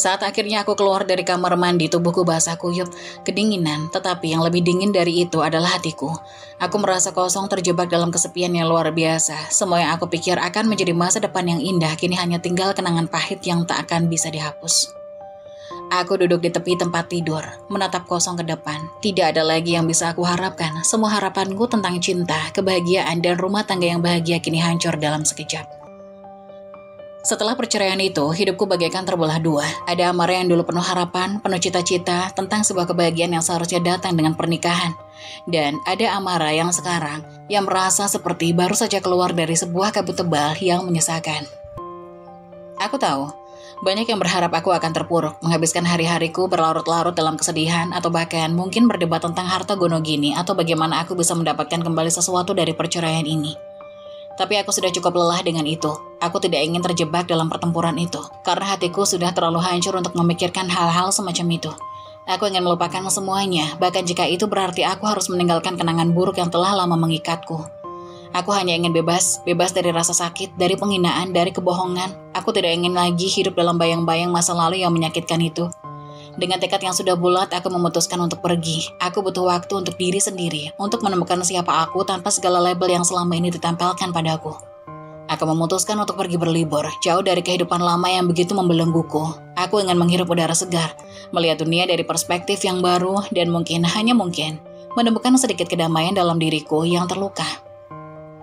Speaker 1: Saat akhirnya aku keluar dari kamar mandi, tubuhku basah kuyup, kedinginan, tetapi yang lebih dingin dari itu adalah hatiku. Aku merasa kosong, terjebak dalam kesepian yang luar biasa. Semua yang aku pikir akan menjadi masa depan yang indah, kini hanya tinggal kenangan pahit yang tak akan bisa dihapus. Aku duduk di tepi tempat tidur, menatap kosong ke depan. Tidak ada lagi yang bisa aku harapkan. Semua harapanku tentang cinta, kebahagiaan, dan rumah tangga yang bahagia kini hancur dalam sekejap. Setelah perceraian itu, hidupku bagaikan terbelah dua. Ada Amara yang dulu penuh harapan, penuh cita-cita tentang sebuah kebahagiaan yang seharusnya datang dengan pernikahan. Dan ada Amara yang sekarang, yang merasa seperti baru saja keluar dari sebuah kabut tebal yang menyesakan. Aku tahu, banyak yang berharap aku akan terpuruk, menghabiskan hari-hariku berlarut-larut dalam kesedihan, atau bahkan mungkin berdebat tentang harta gono gini, atau bagaimana aku bisa mendapatkan kembali sesuatu dari perceraian ini. Tapi aku sudah cukup lelah dengan itu. Aku tidak ingin terjebak dalam pertempuran itu, karena hatiku sudah terlalu hancur untuk memikirkan hal-hal semacam itu. Aku ingin melupakan semuanya, bahkan jika itu berarti aku harus meninggalkan kenangan buruk yang telah lama mengikatku. Aku hanya ingin bebas dari rasa sakit, dari penghinaan, dari kebohongan. Aku tidak ingin lagi hidup dalam bayang-bayang masa lalu yang menyakitkan itu. Dengan tekad yang sudah bulat, aku memutuskan untuk pergi. Aku butuh waktu untuk diri sendiri, untuk menemukan siapa aku tanpa segala label yang selama ini ditempelkan padaku. Aku memutuskan untuk pergi berlibur, jauh dari kehidupan lama yang begitu membelengguku. Aku ingin menghirup udara segar, melihat dunia dari perspektif yang baru, dan hanya mungkin, menemukan sedikit kedamaian dalam diriku yang terluka.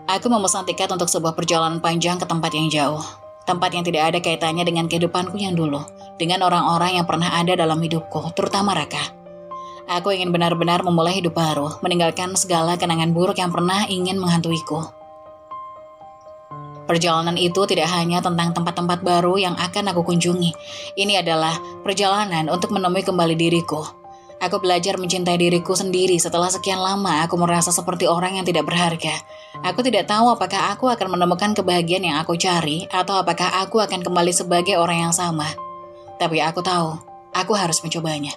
Speaker 1: Aku memesan tiket untuk sebuah perjalanan panjang ke tempat yang jauh. Tempat yang tidak ada kaitannya dengan kehidupanku yang dulu, dengan orang-orang yang pernah ada dalam hidupku, terutama Raka. Aku ingin benar-benar memulai hidup baru, meninggalkan segala kenangan buruk yang pernah ingin menghantuiku. Perjalanan itu tidak hanya tentang tempat-tempat baru yang akan aku kunjungi. Ini adalah perjalanan untuk menemui kembali diriku. Aku belajar mencintai diriku sendiri. Setelah sekian lama, aku merasa seperti orang yang tidak berharga. Aku tidak tahu apakah aku akan menemukan kebahagiaan yang aku cari, atau apakah aku akan kembali sebagai orang yang sama. Tapi aku tahu, aku harus mencobanya.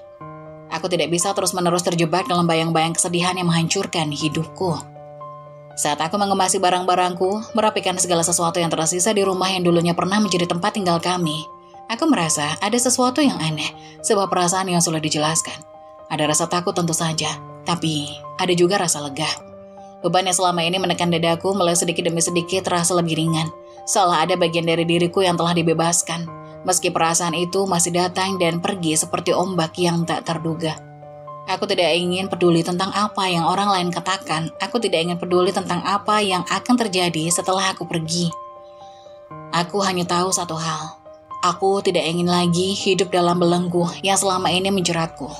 Speaker 1: Aku tidak bisa terus-menerus terjebak dalam bayang-bayang kesedihan yang menghancurkan hidupku. Saat aku mengemasi barang-barangku, merapikan segala sesuatu yang tersisa di rumah yang dulunya pernah menjadi tempat tinggal kami, aku merasa ada sesuatu yang aneh, sebuah perasaan yang sulit dijelaskan. Ada rasa takut tentu saja, tapi ada juga rasa lega. Beban yang selama ini menekan dadaku mulai sedikit demi sedikit terasa lebih ringan, seolah ada bagian dari diriku yang telah dibebaskan. Meski perasaan itu masih datang dan pergi seperti ombak yang tak terduga. Aku tidak ingin peduli tentang apa yang orang lain katakan. Aku tidak ingin peduli tentang apa yang akan terjadi setelah aku pergi. Aku hanya tahu satu hal. Aku tidak ingin lagi hidup dalam belenggu yang selama ini menjeratku.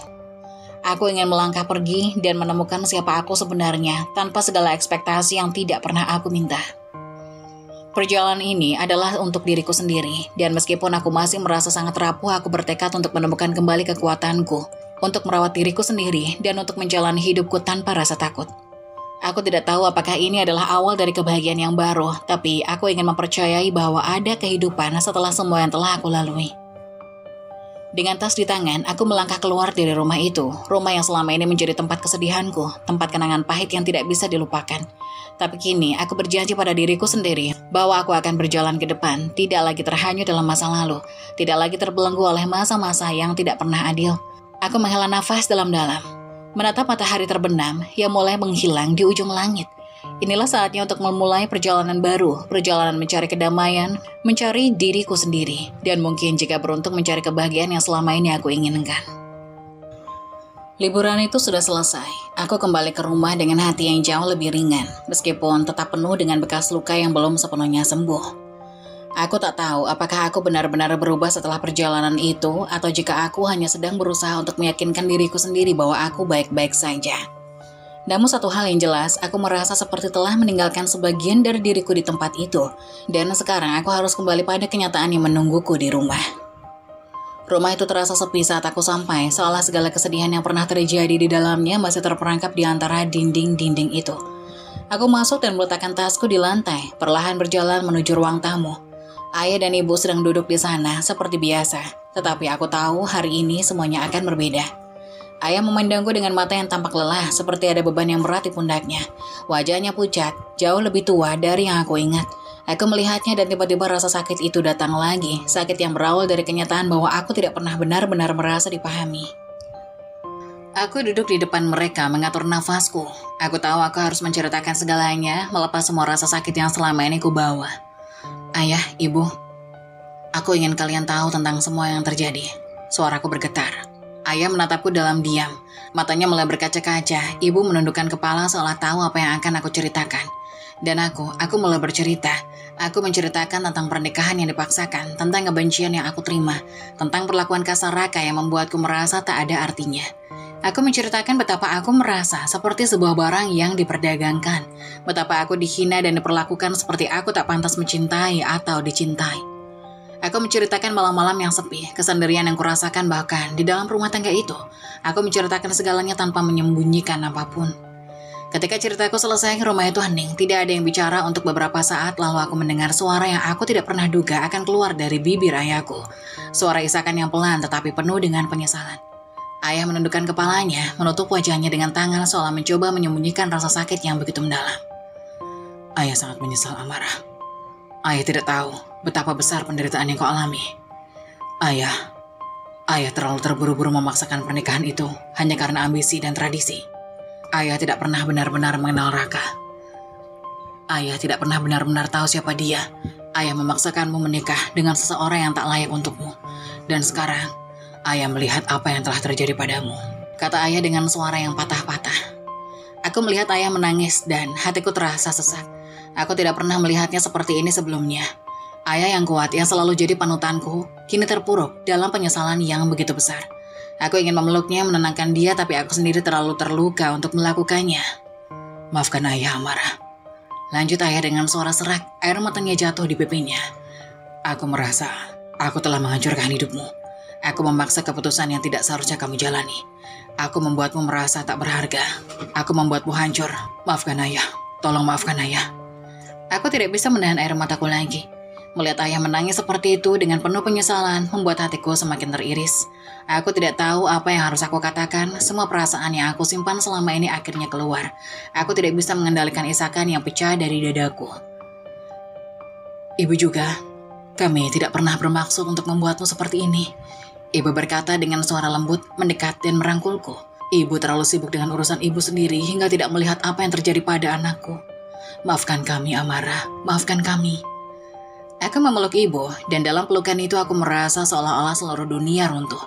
Speaker 1: Aku ingin melangkah pergi dan menemukan siapa aku sebenarnya tanpa segala ekspektasi yang tidak pernah aku minta. Perjalanan ini adalah untuk diriku sendiri, dan meskipun aku masih merasa sangat rapuh, aku bertekad untuk menemukan kembali kekuatanku, untuk merawat diriku sendiri, dan untuk menjalani hidupku tanpa rasa takut. Aku tidak tahu apakah ini adalah awal dari kebahagiaan yang baru, tapi aku ingin mempercayai bahwa ada kehidupan setelah semua yang telah aku lalui. Dengan tas di tangan, aku melangkah keluar dari rumah itu, rumah yang selama ini menjadi tempat kesedihanku, tempat kenangan pahit yang tidak bisa dilupakan. Tapi kini, aku berjanji pada diriku sendiri bahwa aku akan berjalan ke depan, tidak lagi terhanyut dalam masa lalu, tidak lagi terbelenggu oleh masa-masa yang tidak pernah adil. Aku menghela nafas dalam-dalam. menatap matahari terbenam yang mulai menghilang di ujung langit. Inilah saatnya untuk memulai perjalanan baru, perjalanan mencari kedamaian, mencari diriku sendiri, dan mungkin jika beruntung mencari kebahagiaan yang selama ini aku inginkan. Liburan itu sudah selesai. Aku kembali ke rumah dengan hati yang jauh lebih ringan, meskipun tetap penuh dengan bekas luka yang belum sepenuhnya sembuh. Aku tak tahu apakah aku benar-benar berubah setelah perjalanan itu, atau jika aku hanya sedang berusaha untuk meyakinkan diriku sendiri bahwa aku baik-baik saja. Namun satu hal yang jelas, aku merasa seperti telah meninggalkan sebagian dari diriku di tempat itu, dan sekarang aku harus kembali pada kenyataan yang menungguku di rumah. Rumah itu terasa sepi saat aku sampai, seolah segala kesedihan yang pernah terjadi di dalamnya masih terperangkap di antara dinding-dinding itu. Aku masuk dan meletakkan tasku di lantai, perlahan berjalan menuju ruang tamu. Ayah dan ibu sedang duduk di sana seperti biasa, tetapi aku tahu hari ini semuanya akan berbeda. Ayah memandangku dengan mata yang tampak lelah, seperti ada beban yang berat di pundaknya. Wajahnya pucat, jauh lebih tua dari yang aku ingat. Aku melihatnya dan tiba-tiba rasa sakit itu datang lagi, sakit yang berawal dari kenyataan bahwa aku tidak pernah benar-benar merasa dipahami. Aku duduk di depan mereka mengatur nafasku. Aku tahu aku harus menceritakan segalanya, melepas semua rasa sakit yang selama ini ku bawa. Ayah, ibu, aku ingin kalian tahu tentang semua yang terjadi. Suaraku bergetar. Ayah menatapku dalam diam. Matanya mulai berkaca-kaca. Ibu menundukkan kepala seolah tahu apa yang akan aku ceritakan. Dan aku mulai bercerita. Aku menceritakan tentang pernikahan yang dipaksakan, tentang kebencian yang aku terima, tentang perlakuan kasar Raka yang membuatku merasa tak ada artinya. Aku menceritakan betapa aku merasa seperti sebuah barang yang diperdagangkan, betapa aku dihina dan diperlakukan seperti aku tak pantas mencintai atau dicintai. Aku menceritakan malam-malam yang sepi, kesendirian yang kurasakan bahkan di dalam rumah tangga itu. Aku menceritakan segalanya tanpa menyembunyikan apapun. Ketika ceritaku selesai, rumah itu hening. Tidak ada yang bicara untuk beberapa saat, lalu aku mendengar suara yang aku tidak pernah duga akan keluar dari bibir ayahku. Suara isakan yang pelan tetapi penuh dengan penyesalan. Ayah menundukkan kepalanya, menutup wajahnya dengan tangan seolah mencoba menyembunyikan rasa sakit yang begitu mendalam. Ayah sangat menyesal, Amarah. Ayah tidak tahu betapa besar penderitaan yang kau alami. Ayah terlalu terburu-buru memaksakan pernikahan itu hanya karena ambisi dan tradisi. Ayah tidak pernah benar-benar mengenal Raka. Ayah tidak pernah benar-benar tahu siapa dia. Ayah memaksakanmu menikah dengan seseorang yang tak layak untukmu. Dan sekarang, ayah melihat apa yang telah terjadi padamu, kata ayah dengan suara yang patah-patah. Aku melihat ayah menangis dan hatiku terasa sesak. Aku tidak pernah melihatnya seperti ini sebelumnya. Ayah yang kuat yang selalu jadi panutanku, kini terpuruk dalam penyesalan yang begitu besar. Aku ingin memeluknya, menenangkan dia, tapi aku sendiri terlalu terluka untuk melakukannya. Maafkan ayah, Amarah. Lanjut ayah dengan suara serak, air matanya jatuh di pipinya. Aku merasa aku telah menghancurkan hidupmu. Aku memaksa keputusan yang tidak seharusnya kamu jalani. Aku membuatmu merasa tak berharga. Aku membuatmu hancur. Maafkan ayah. Tolong maafkan ayah. Aku tidak bisa menahan air mataku lagi. Melihat ayah menangis seperti itu dengan penuh penyesalan membuat hatiku semakin teriris. Aku tidak tahu apa yang harus aku katakan. Semua perasaan yang aku simpan selama ini akhirnya keluar. Aku tidak bisa mengendalikan isakan yang pecah dari dadaku. Ibu juga, kami tidak pernah bermaksud untuk membuatmu seperti ini. Ibu berkata dengan suara lembut, mendekat dan merangkulku. Ibu terlalu sibuk dengan urusan ibu sendiri hingga tidak melihat apa yang terjadi pada anakku. Maafkan kami, Amarah. Maafkan kami. Aku memeluk ibu, dan dalam pelukan itu aku merasa seolah-olah seluruh dunia runtuh.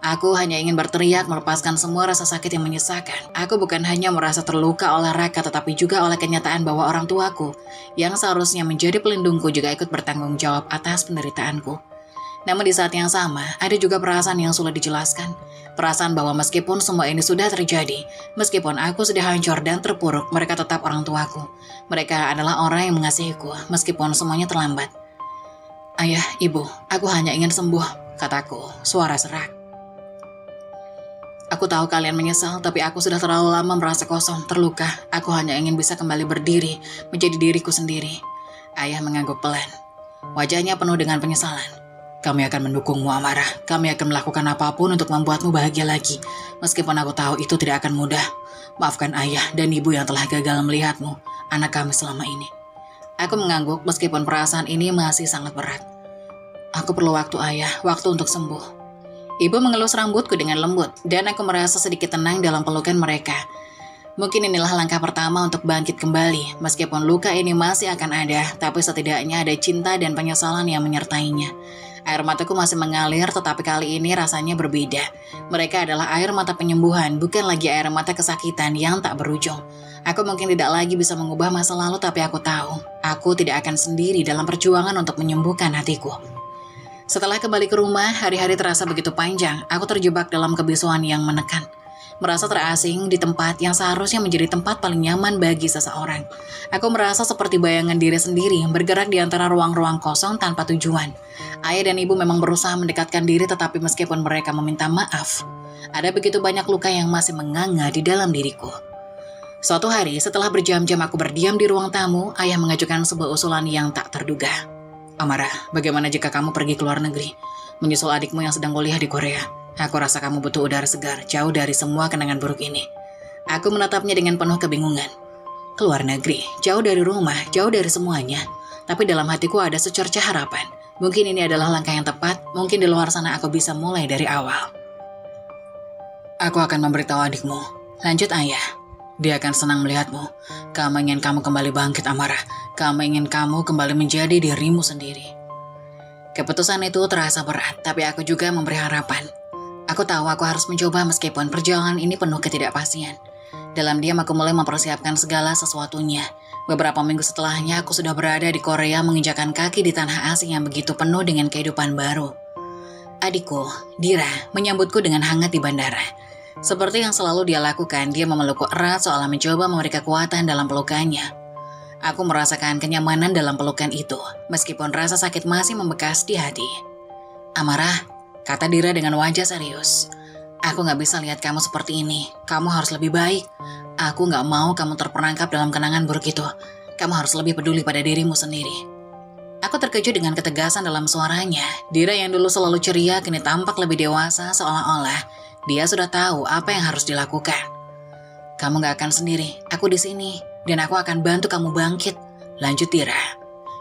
Speaker 1: Aku hanya ingin berteriak melepaskan semua rasa sakit yang menyesakan. Aku bukan hanya merasa terluka oleh Raka, tetapi juga oleh kenyataan bahwa orang tuaku, yang seharusnya menjadi pelindungku, juga ikut bertanggung jawab atas penderitaanku. Namun di saat yang sama, ada juga perasaan yang sulit dijelaskan. Perasaan bahwa meskipun semua ini sudah terjadi, meskipun aku sudah hancur dan terpuruk, mereka tetap orang tuaku. Mereka adalah orang yang mengasihiku, meskipun semuanya terlambat. Ayah, ibu, aku hanya ingin sembuh, kataku, suara serak. Aku tahu kalian menyesal, tapi aku sudah terlalu lama merasa kosong, terluka. Aku hanya ingin bisa kembali berdiri, menjadi diriku sendiri. Ayah mengangguk pelan. Wajahnya penuh dengan penyesalan. Kami akan mendukungmu, Amarah. Kami akan melakukan apapun untuk membuatmu bahagia lagi. Meskipun aku tahu itu tidak akan mudah. Maafkan ayah dan ibu yang telah gagal melihatmu, anak kami selama ini. Aku mengangguk meskipun perasaan ini masih sangat berat. Aku perlu waktu ayah, waktu untuk sembuh. Ibu mengelus rambutku dengan lembut, dan aku merasa sedikit tenang dalam pelukan mereka. Mungkin inilah langkah pertama untuk bangkit kembali, meskipun luka ini masih akan ada, tapi setidaknya ada cinta dan penyesalan yang menyertainya. Air mataku masih mengalir, tetapi kali ini rasanya berbeda. Mereka adalah air mata penyembuhan, bukan lagi air mata kesakitan yang tak berujung. Aku mungkin tidak lagi bisa mengubah masa lalu, tapi aku tahu, aku tidak akan sendiri dalam perjuangan untuk menyembuhkan hatiku. Setelah kembali ke rumah, hari-hari terasa begitu panjang. Aku terjebak dalam kebisuan yang menekan. Merasa terasing di tempat yang seharusnya menjadi tempat paling nyaman bagi seseorang. Aku merasa seperti bayangan diri sendiri, bergerak di antara ruang-ruang kosong tanpa tujuan. Ayah dan ibu memang berusaha mendekatkan diri, tetapi meskipun mereka meminta maaf, ada begitu banyak luka yang masih menganga di dalam diriku. Suatu hari, setelah berjam-jam aku berdiam di ruang tamu, ayah mengajukan sebuah usulan yang tak terduga. Amara, bagaimana jika kamu pergi ke luar negeri, menyusul adikmu yang sedang kuliah di Korea? Aku rasa kamu butuh udara segar, jauh dari semua kenangan buruk ini. Aku menatapnya dengan penuh kebingungan. Keluar negeri, jauh dari rumah, jauh dari semuanya. Tapi dalam hatiku ada secercah harapan. Mungkin ini adalah langkah yang tepat, mungkin di luar sana aku bisa mulai dari awal. Aku akan memberitahu adikmu. Lanjut ayah. Dia akan senang melihatmu. Kami ingin kamu kembali bangkit, Amara. Kami ingin kamu kembali menjadi dirimu sendiri. Keputusan itu terasa berat, tapi aku juga memberi harapan. Aku tahu aku harus mencoba meskipun perjalanan ini penuh ketidakpastian. Dalam diam aku mulai mempersiapkan segala sesuatunya. Beberapa minggu setelahnya aku sudah berada di Korea menginjakan kaki di tanah asing yang begitu penuh dengan kehidupan baru. Adikku, Dira, menyambutku dengan hangat di bandara. Seperti yang selalu dia lakukan, dia memelukku erat seolah mencoba memberi kekuatan dalam pelukannya. Aku merasakan kenyamanan dalam pelukan itu, meskipun rasa sakit masih membekas di hati. Amara, kata Dira dengan wajah serius. Aku gak bisa lihat kamu seperti ini. Kamu harus lebih baik. Aku gak mau kamu terperangkap dalam kenangan buruk itu. Kamu harus lebih peduli pada dirimu sendiri. Aku terkejut dengan ketegasan dalam suaranya. Dira yang dulu selalu ceria kini tampak lebih dewasa, seolah-olah dia sudah tahu apa yang harus dilakukan. Kamu gak akan sendiri. Aku di sini dan aku akan bantu kamu bangkit. Lanjut Dira.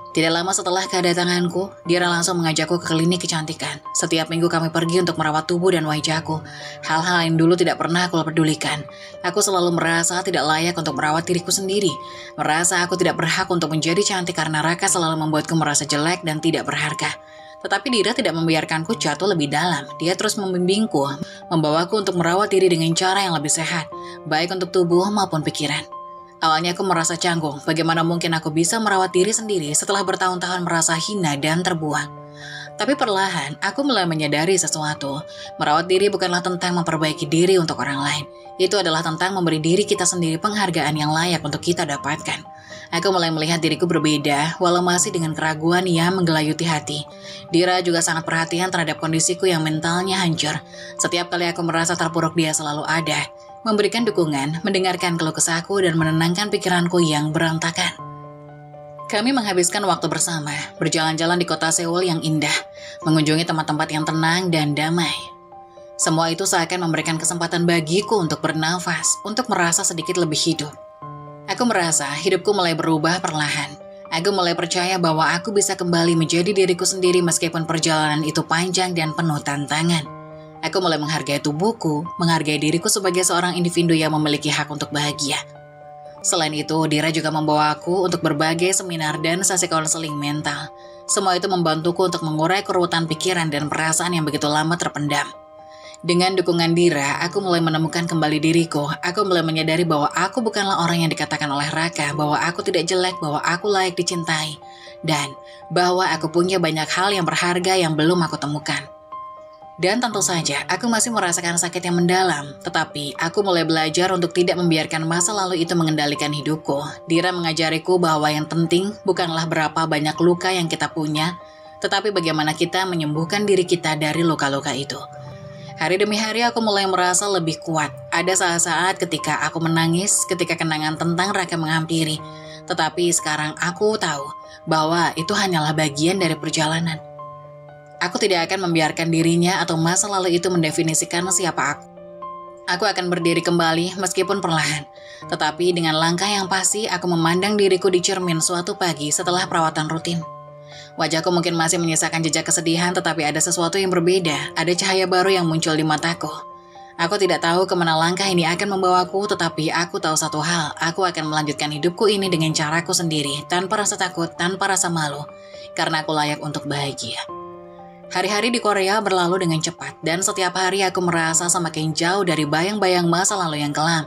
Speaker 1: Tidak lama setelah kedatanganku, Dira langsung mengajakku ke klinik kecantikan. Setiap minggu kami pergi untuk merawat tubuh dan wajahku. Hal-hal yang dulu tidak pernah aku pedulikan. Aku selalu merasa tidak layak untuk merawat diriku sendiri. Merasa aku tidak berhak untuk menjadi cantik karena Raka selalu membuatku merasa jelek dan tidak berharga. Tetapi Dira tidak membiarkanku jatuh lebih dalam. Dia terus membimbingku, membawaku untuk merawat diri dengan cara yang lebih sehat, baik untuk tubuh maupun pikiran. Awalnya aku merasa canggung, bagaimana mungkin aku bisa merawat diri sendiri setelah bertahun-tahun merasa hina dan terbuang. Tapi perlahan, aku mulai menyadari sesuatu. Merawat diri bukanlah tentang memperbaiki diri untuk orang lain. Itu adalah tentang memberi diri kita sendiri penghargaan yang layak untuk kita dapatkan. Aku mulai melihat diriku berbeda, walau masih dengan keraguan yang menggelayuti hati. Dira juga sangat perhatian terhadap kondisiku yang mentalnya hancur. Setiap kali aku merasa terpuruk, dia selalu ada, memberikan dukungan, mendengarkan keluh kesahku, dan menenangkan pikiranku yang berantakan. Kami menghabiskan waktu bersama, berjalan-jalan di kota Seoul yang indah, mengunjungi tempat-tempat yang tenang dan damai. Semua itu seakan memberikan kesempatan bagiku untuk bernafas, untuk merasa sedikit lebih hidup. Aku merasa hidupku mulai berubah perlahan. Aku mulai percaya bahwa aku bisa kembali menjadi diriku sendiri meskipun perjalanan itu panjang dan penuh tantangan. Aku mulai menghargai tubuhku, menghargai diriku sebagai seorang individu yang memiliki hak untuk bahagia. Selain itu, Dira juga membawaku untuk berbagai seminar dan sesi konseling mental. Semua itu membantuku untuk mengurai keruwetan pikiran dan perasaan yang begitu lama terpendam. Dengan dukungan Dira, aku mulai menemukan kembali diriku. Aku mulai menyadari bahwa aku bukanlah orang yang dikatakan oleh Raka, bahwa aku tidak jelek, bahwa aku layak dicintai, dan bahwa aku punya banyak hal yang berharga yang belum aku temukan. Dan tentu saja, aku masih merasakan sakit yang mendalam, tetapi aku mulai belajar untuk tidak membiarkan masa lalu itu mengendalikan hidupku. Dira mengajariku bahwa yang penting bukanlah berapa banyak luka yang kita punya, tetapi bagaimana kita menyembuhkan diri kita dari luka-luka itu. Hari demi hari aku mulai merasa lebih kuat. Ada saat-saat ketika aku menangis, ketika kenangan tentang Raka menghampiri. Tetapi sekarang aku tahu bahwa itu hanyalah bagian dari perjalanan. Aku tidak akan membiarkan dirinya atau masa lalu itu mendefinisikan siapa aku. Aku akan berdiri kembali meskipun perlahan. Tetapi dengan langkah yang pasti aku memandang diriku di cermin suatu pagi setelah perawatan rutin. Wajahku mungkin masih menyisakan jejak kesedihan, tetapi ada sesuatu yang berbeda. Ada cahaya baru yang muncul di mataku. Aku tidak tahu kemana langkah ini akan membawaku, tetapi aku tahu satu hal. Aku akan melanjutkan hidupku ini dengan caraku sendiri, tanpa rasa takut, tanpa rasa malu, karena aku layak untuk bahagia. Hari-hari di Korea berlalu dengan cepat, dan setiap hari aku merasa semakin jauh dari bayang-bayang masa lalu yang kelam.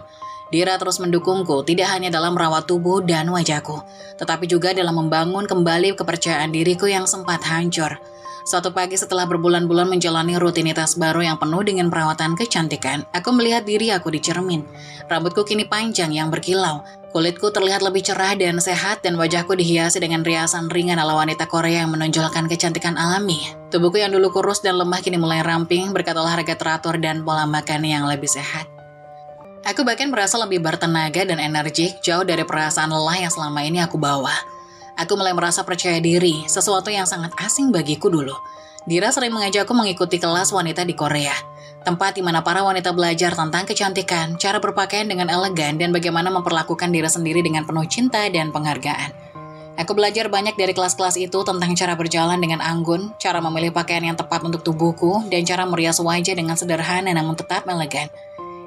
Speaker 1: Dira terus mendukungku, tidak hanya dalam merawat tubuh dan wajahku, tetapi juga dalam membangun kembali kepercayaan diriku yang sempat hancur. Suatu pagi setelah berbulan-bulan menjalani rutinitas baru yang penuh dengan perawatan kecantikan, aku melihat diri aku di cermin. Rambutku kini panjang yang berkilau, kulitku terlihat lebih cerah dan sehat, dan wajahku dihiasi dengan riasan ringan ala wanita Korea yang menonjolkan kecantikan alami. Tubuhku yang dulu kurus dan lemah kini mulai ramping berkat olahraga teratur dan pola makan yang lebih sehat. Aku bahkan merasa lebih bertenaga dan energik, jauh dari perasaan lelah yang selama ini aku bawa. Aku mulai merasa percaya diri, sesuatu yang sangat asing bagiku dulu. Dira sering mengajakku mengikuti kelas wanita di Korea, tempat di mana para wanita belajar tentang kecantikan, cara berpakaian dengan elegan, dan bagaimana memperlakukan diri sendiri dengan penuh cinta dan penghargaan. Aku belajar banyak dari kelas-kelas itu tentang cara berjalan dengan anggun, cara memilih pakaian yang tepat untuk tubuhku, dan cara merias wajah dengan sederhana namun tetap elegan.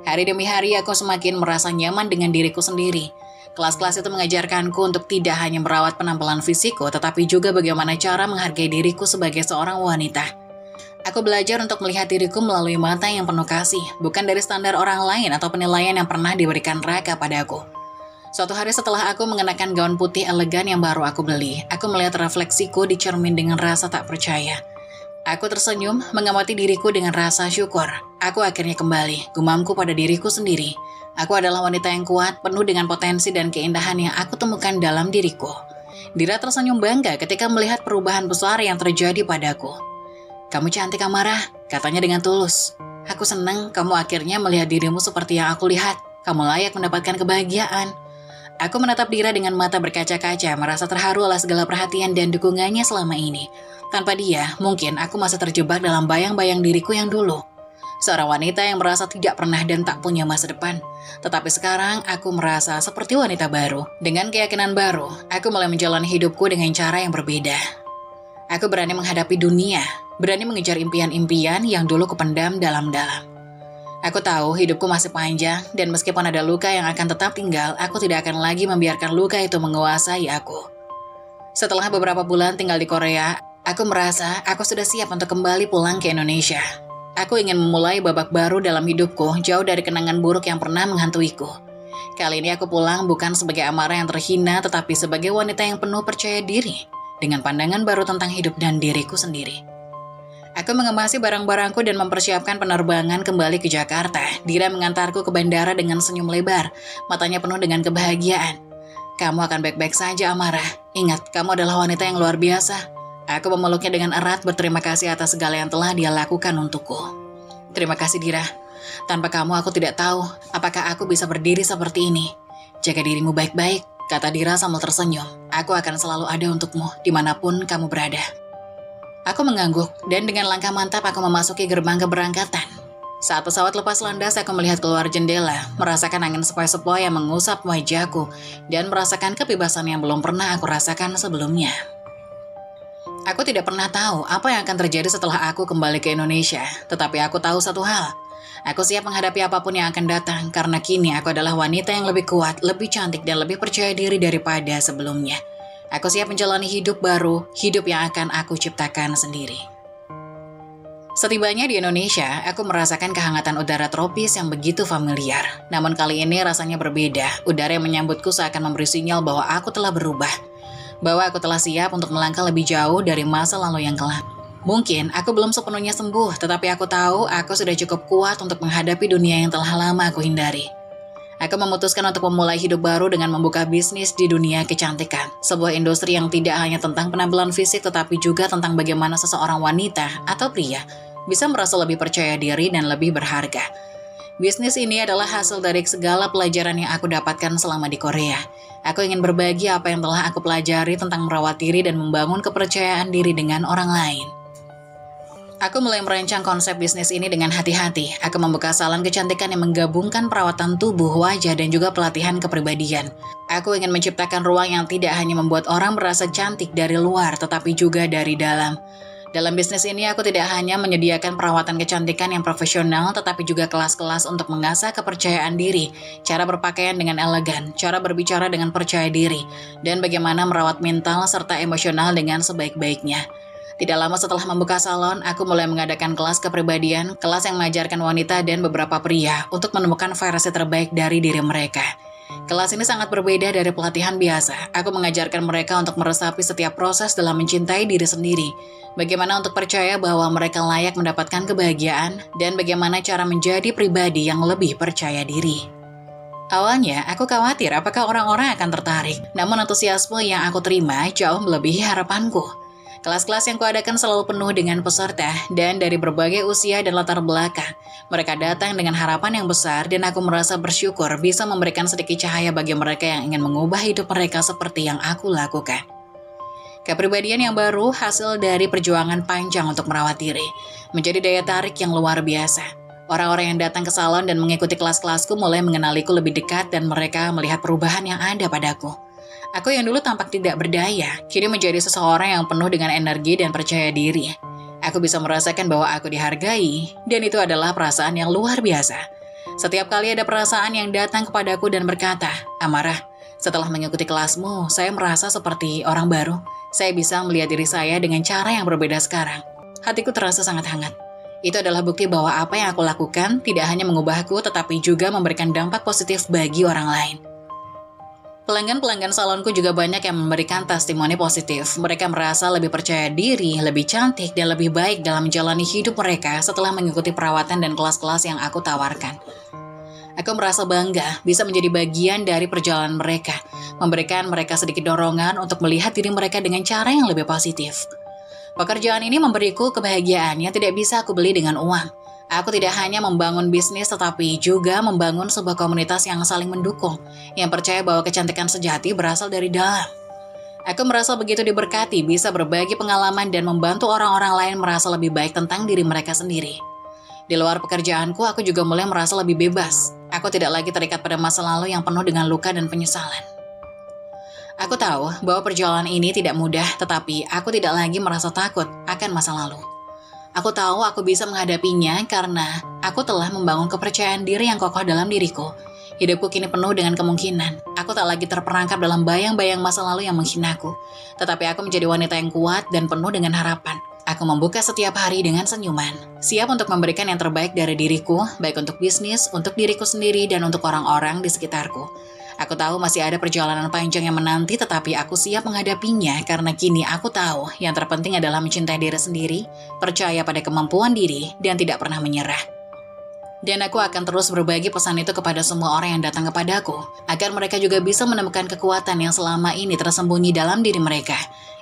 Speaker 1: Hari demi hari aku semakin merasa nyaman dengan diriku sendiri. Kelas-kelas itu mengajarkanku untuk tidak hanya merawat penampilan fisikku, tetapi juga bagaimana cara menghargai diriku sebagai seorang wanita. Aku belajar untuk melihat diriku melalui mata yang penuh kasih, bukan dari standar orang lain atau penilaian yang pernah diberikan Raka padaku. Suatu hari setelah aku mengenakan gaun putih elegan yang baru aku beli, aku melihat refleksiku di cermin dengan rasa tak percaya. Aku tersenyum, mengamati diriku dengan rasa syukur. Aku akhirnya kembali, gumamku pada diriku sendiri. Aku adalah wanita yang kuat, penuh dengan potensi dan keindahan yang aku temukan dalam diriku. Dira tersenyum bangga ketika melihat perubahan besar yang terjadi padaku. "Kamu cantik, Amara," katanya dengan tulus. "Aku senang kamu akhirnya melihat dirimu seperti yang aku lihat. Kamu layak mendapatkan kebahagiaan." Aku menatap Dira dengan mata berkaca-kaca, merasa terharu atas segala perhatian dan dukungannya selama ini. Tanpa dia, mungkin aku masih terjebak dalam bayang-bayang diriku yang dulu. Seorang wanita yang merasa tidak pernah dan tak punya masa depan. Tetapi sekarang aku merasa seperti wanita baru. Dengan keyakinan baru, aku mulai menjalani hidupku dengan cara yang berbeda. Aku berani menghadapi dunia, berani mengejar impian-impian yang dulu kupendam dalam-dalam. Aku tahu hidupku masih panjang, dan meskipun ada luka yang akan tetap tinggal, aku tidak akan lagi membiarkan luka itu menguasai aku. Setelah beberapa bulan tinggal di Korea, aku merasa aku sudah siap untuk kembali pulang ke Indonesia. Aku ingin memulai babak baru dalam hidupku, jauh dari kenangan buruk yang pernah menghantuiku. Kali ini aku pulang bukan sebagai Amara yang terhina, tetapi sebagai wanita yang penuh percaya diri, dengan pandangan baru tentang hidup dan diriku sendiri. Aku mengemasi barang-barangku dan mempersiapkan penerbangan kembali ke Jakarta. Dira mengantarku ke bandara dengan senyum lebar, matanya penuh dengan kebahagiaan. "Kamu akan baik-baik saja, Amara. Ingat, kamu adalah wanita yang luar biasa." Aku memeluknya dengan erat, berterima kasih atas segala yang telah dia lakukan untukku. "Terima kasih, Dira. Tanpa kamu aku tidak tahu apakah aku bisa berdiri seperti ini. Jaga dirimu baik-baik," kata Dira sambil tersenyum. "Aku akan selalu ada untukmu, dimanapun kamu berada." Aku mengangguk, dan dengan langkah mantap aku memasuki gerbang keberangkatan. Saat pesawat lepas landas, aku melihat keluar jendela, merasakan angin sepoi-sepoi yang mengusap wajahku, dan merasakan kebebasan yang belum pernah aku rasakan sebelumnya. Aku tidak pernah tahu apa yang akan terjadi setelah aku kembali ke Indonesia, tetapi aku tahu satu hal. Aku siap menghadapi apapun yang akan datang, karena kini aku adalah wanita yang lebih kuat, lebih cantik, dan lebih percaya diri daripada sebelumnya. Aku siap menjalani hidup baru, hidup yang akan aku ciptakan sendiri. Setibanya di Indonesia, aku merasakan kehangatan udara tropis yang begitu familiar. Namun kali ini rasanya berbeda. Udara yang menyambutku seakan memberi sinyal bahwa aku telah berubah, bahwa aku telah siap untuk melangkah lebih jauh dari masa lalu yang kelam. Mungkin aku belum sepenuhnya sembuh, tetapi aku tahu aku sudah cukup kuat untuk menghadapi dunia yang telah lama aku hindari. Aku memutuskan untuk memulai hidup baru dengan membuka bisnis di dunia kecantikan, sebuah industri yang tidak hanya tentang penampilan fisik, tetapi juga tentang bagaimana seseorang wanita atau pria bisa merasa lebih percaya diri dan lebih berharga. Bisnis ini adalah hasil dari segala pelajaran yang aku dapatkan selama di Korea. Aku ingin berbagi apa yang telah aku pelajari tentang merawat diri dan membangun kepercayaan diri dengan orang lain. Aku mulai merancang konsep bisnis ini dengan hati-hati. Aku membuka salon kecantikan yang menggabungkan perawatan tubuh, wajah, dan juga pelatihan kepribadian. Aku ingin menciptakan ruang yang tidak hanya membuat orang merasa cantik dari luar, tetapi juga dari dalam. Dalam bisnis ini, aku tidak hanya menyediakan perawatan kecantikan yang profesional, tetapi juga kelas-kelas untuk mengasah kepercayaan diri, cara berpakaian dengan elegan, cara berbicara dengan percaya diri, dan bagaimana merawat mental serta emosional dengan sebaik-baiknya. Tidak lama setelah membuka salon, aku mulai mengadakan kelas kepribadian, kelas yang mengajarkan wanita dan beberapa pria untuk menemukan versi terbaik dari diri mereka. Kelas ini sangat berbeda dari pelatihan biasa. Aku mengajarkan mereka untuk meresapi setiap proses dalam mencintai diri sendiri. Bagaimana untuk percaya bahwa mereka layak mendapatkan kebahagiaan, dan bagaimana cara menjadi pribadi yang lebih percaya diri. Awalnya, aku khawatir apakah orang-orang akan tertarik. Namun antusiasme yang aku terima jauh melebihi harapanku. Kelas-kelas yang kuadakan selalu penuh dengan peserta dan dari berbagai usia dan latar belakang. Mereka datang dengan harapan yang besar dan aku merasa bersyukur bisa memberikan sedikit cahaya bagi mereka yang ingin mengubah hidup mereka seperti yang aku lakukan. Kepribadian yang baru hasil dari perjuangan panjang untuk merawat diri, menjadi daya tarik yang luar biasa. Orang-orang yang datang ke salon dan mengikuti kelas-kelasku mulai mengenaliku lebih dekat dan mereka melihat perubahan yang ada padaku. Aku yang dulu tampak tidak berdaya, kini menjadi seseorang yang penuh dengan energi dan percaya diri. Aku bisa merasakan bahwa aku dihargai, dan itu adalah perasaan yang luar biasa. Setiap kali ada perasaan yang datang kepadaku dan berkata, "Amara, setelah mengikuti kelasmu, saya merasa seperti orang baru. Saya bisa melihat diri saya dengan cara yang berbeda sekarang." Hatiku terasa sangat hangat. Itu adalah bukti bahwa apa yang aku lakukan tidak hanya mengubahku, tetapi juga memberikan dampak positif bagi orang lain. Pelanggan-pelanggan salonku juga banyak yang memberikan testimoni positif. Mereka merasa lebih percaya diri, lebih cantik, dan lebih baik dalam menjalani hidup mereka setelah mengikuti perawatan dan kelas-kelas yang aku tawarkan. Aku merasa bangga bisa menjadi bagian dari perjalanan mereka, memberikan mereka sedikit dorongan untuk melihat diri mereka dengan cara yang lebih positif. Pekerjaan ini memberiku kebahagiaan yang tidak bisa aku beli dengan uang. Aku tidak hanya membangun bisnis tetapi juga membangun sebuah komunitas yang saling mendukung, yang percaya bahwa kecantikan sejati berasal dari dalam. Aku merasa begitu diberkati bisa berbagi pengalaman dan membantu orang-orang lain merasa lebih baik tentang diri mereka sendiri. Di luar pekerjaanku, aku juga mulai merasa lebih bebas. Aku tidak lagi terikat pada masa lalu yang penuh dengan luka dan penyesalan. Aku tahu bahwa perjalanan ini tidak mudah, tetapi aku tidak lagi merasa takut akan masa lalu. Aku tahu aku bisa menghadapinya karena aku telah membangun kepercayaan diri yang kokoh dalam diriku. Hidupku kini penuh dengan kemungkinan. Aku tak lagi terperangkap dalam bayang-bayang masa lalu yang menghinaku. Tetapi aku menjadi wanita yang kuat dan penuh dengan harapan. Aku membuka setiap hari dengan senyuman. Siap untuk memberikan yang terbaik dari diriku, baik untuk bisnis, untuk diriku sendiri, dan untuk orang-orang di sekitarku. Aku tahu masih ada perjalanan panjang yang menanti, tetapi aku siap menghadapinya karena kini aku tahu yang terpenting adalah mencintai diri sendiri, percaya pada kemampuan diri, dan tidak pernah menyerah. Dan aku akan terus berbagi pesan itu kepada semua orang yang datang kepadaku, agar mereka juga bisa menemukan kekuatan yang selama ini tersembunyi dalam diri mereka.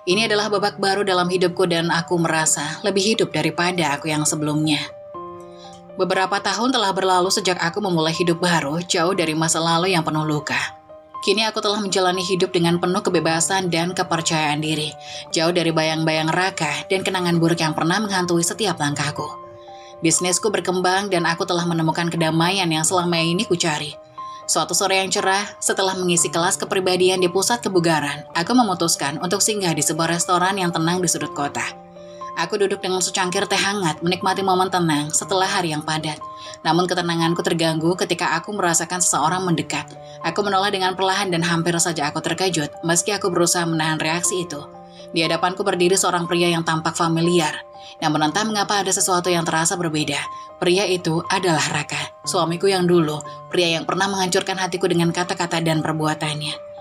Speaker 1: Ini adalah babak baru dalam hidupku dan aku merasa lebih hidup daripada aku yang sebelumnya. Beberapa tahun telah berlalu sejak aku memulai hidup baru, jauh dari masa lalu yang penuh luka. Kini aku telah menjalani hidup dengan penuh kebebasan dan kepercayaan diri, jauh dari bayang-bayang raka dan kenangan buruk yang pernah menghantui setiap langkahku. Bisnisku berkembang dan aku telah menemukan kedamaian yang selama ini kucari. Suatu sore yang cerah, setelah mengisi kelas kepribadian di pusat kebugaran, aku memutuskan untuk singgah di sebuah restoran yang tenang di sudut kota. Aku duduk dengan secangkir teh hangat, menikmati momen tenang setelah hari yang padat. Namun ketenanganku terganggu ketika aku merasakan seseorang mendekat. Aku menoleh dengan perlahan dan hampir saja aku terkejut, meski aku berusaha menahan reaksi itu. Di hadapanku berdiri seorang pria yang tampak familiar. Namun entah mengapa ada sesuatu yang terasa berbeda. Pria itu adalah Raka, suamiku yang dulu, pria yang pernah menghancurkan hatiku dengan kata-kata dan perbuatannya.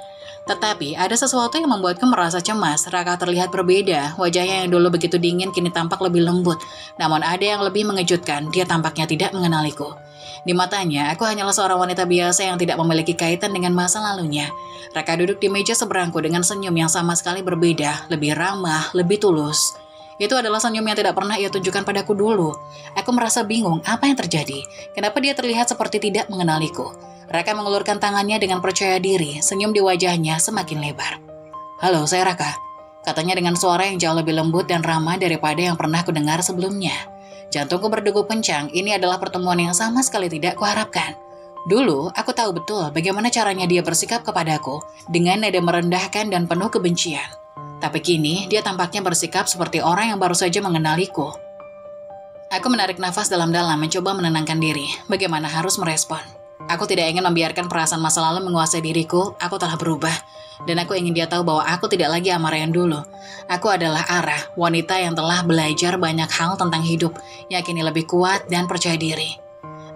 Speaker 1: Tetapi ada sesuatu yang membuatku merasa cemas. Raka terlihat berbeda, wajahnya yang dulu begitu dingin kini tampak lebih lembut. Namun ada yang lebih mengejutkan, dia tampaknya tidak mengenaliku. Di matanya, aku hanyalah seorang wanita biasa yang tidak memiliki kaitan dengan masa lalunya. Raka duduk di meja seberangku dengan senyum yang sama sekali berbeda, lebih ramah, lebih tulus. Itu adalah senyum yang tidak pernah ia tunjukkan padaku dulu. Aku merasa bingung apa yang terjadi. Kenapa dia terlihat seperti tidak mengenaliku? Raka mengulurkan tangannya dengan percaya diri, senyum di wajahnya semakin lebar. "Halo, saya Raka," katanya dengan suara yang jauh lebih lembut dan ramah daripada yang pernah kudengar sebelumnya. Jantungku berdegup kencang, ini adalah pertemuan yang sama sekali tidak kuharapkan. Dulu, aku tahu betul bagaimana caranya dia bersikap kepadaku dengan nada merendahkan dan penuh kebencian. Tapi kini, dia tampaknya bersikap seperti orang yang baru saja mengenaliku. Aku menarik nafas dalam-dalam mencoba menenangkan diri, bagaimana harus merespon. Aku tidak ingin membiarkan perasaan masa lalu menguasai diriku, aku telah berubah. Dan aku ingin dia tahu bahwa aku tidak lagi Amara yang dulu. Aku adalah Ara, wanita yang telah belajar banyak hal tentang hidup, yang kini lebih kuat dan percaya diri.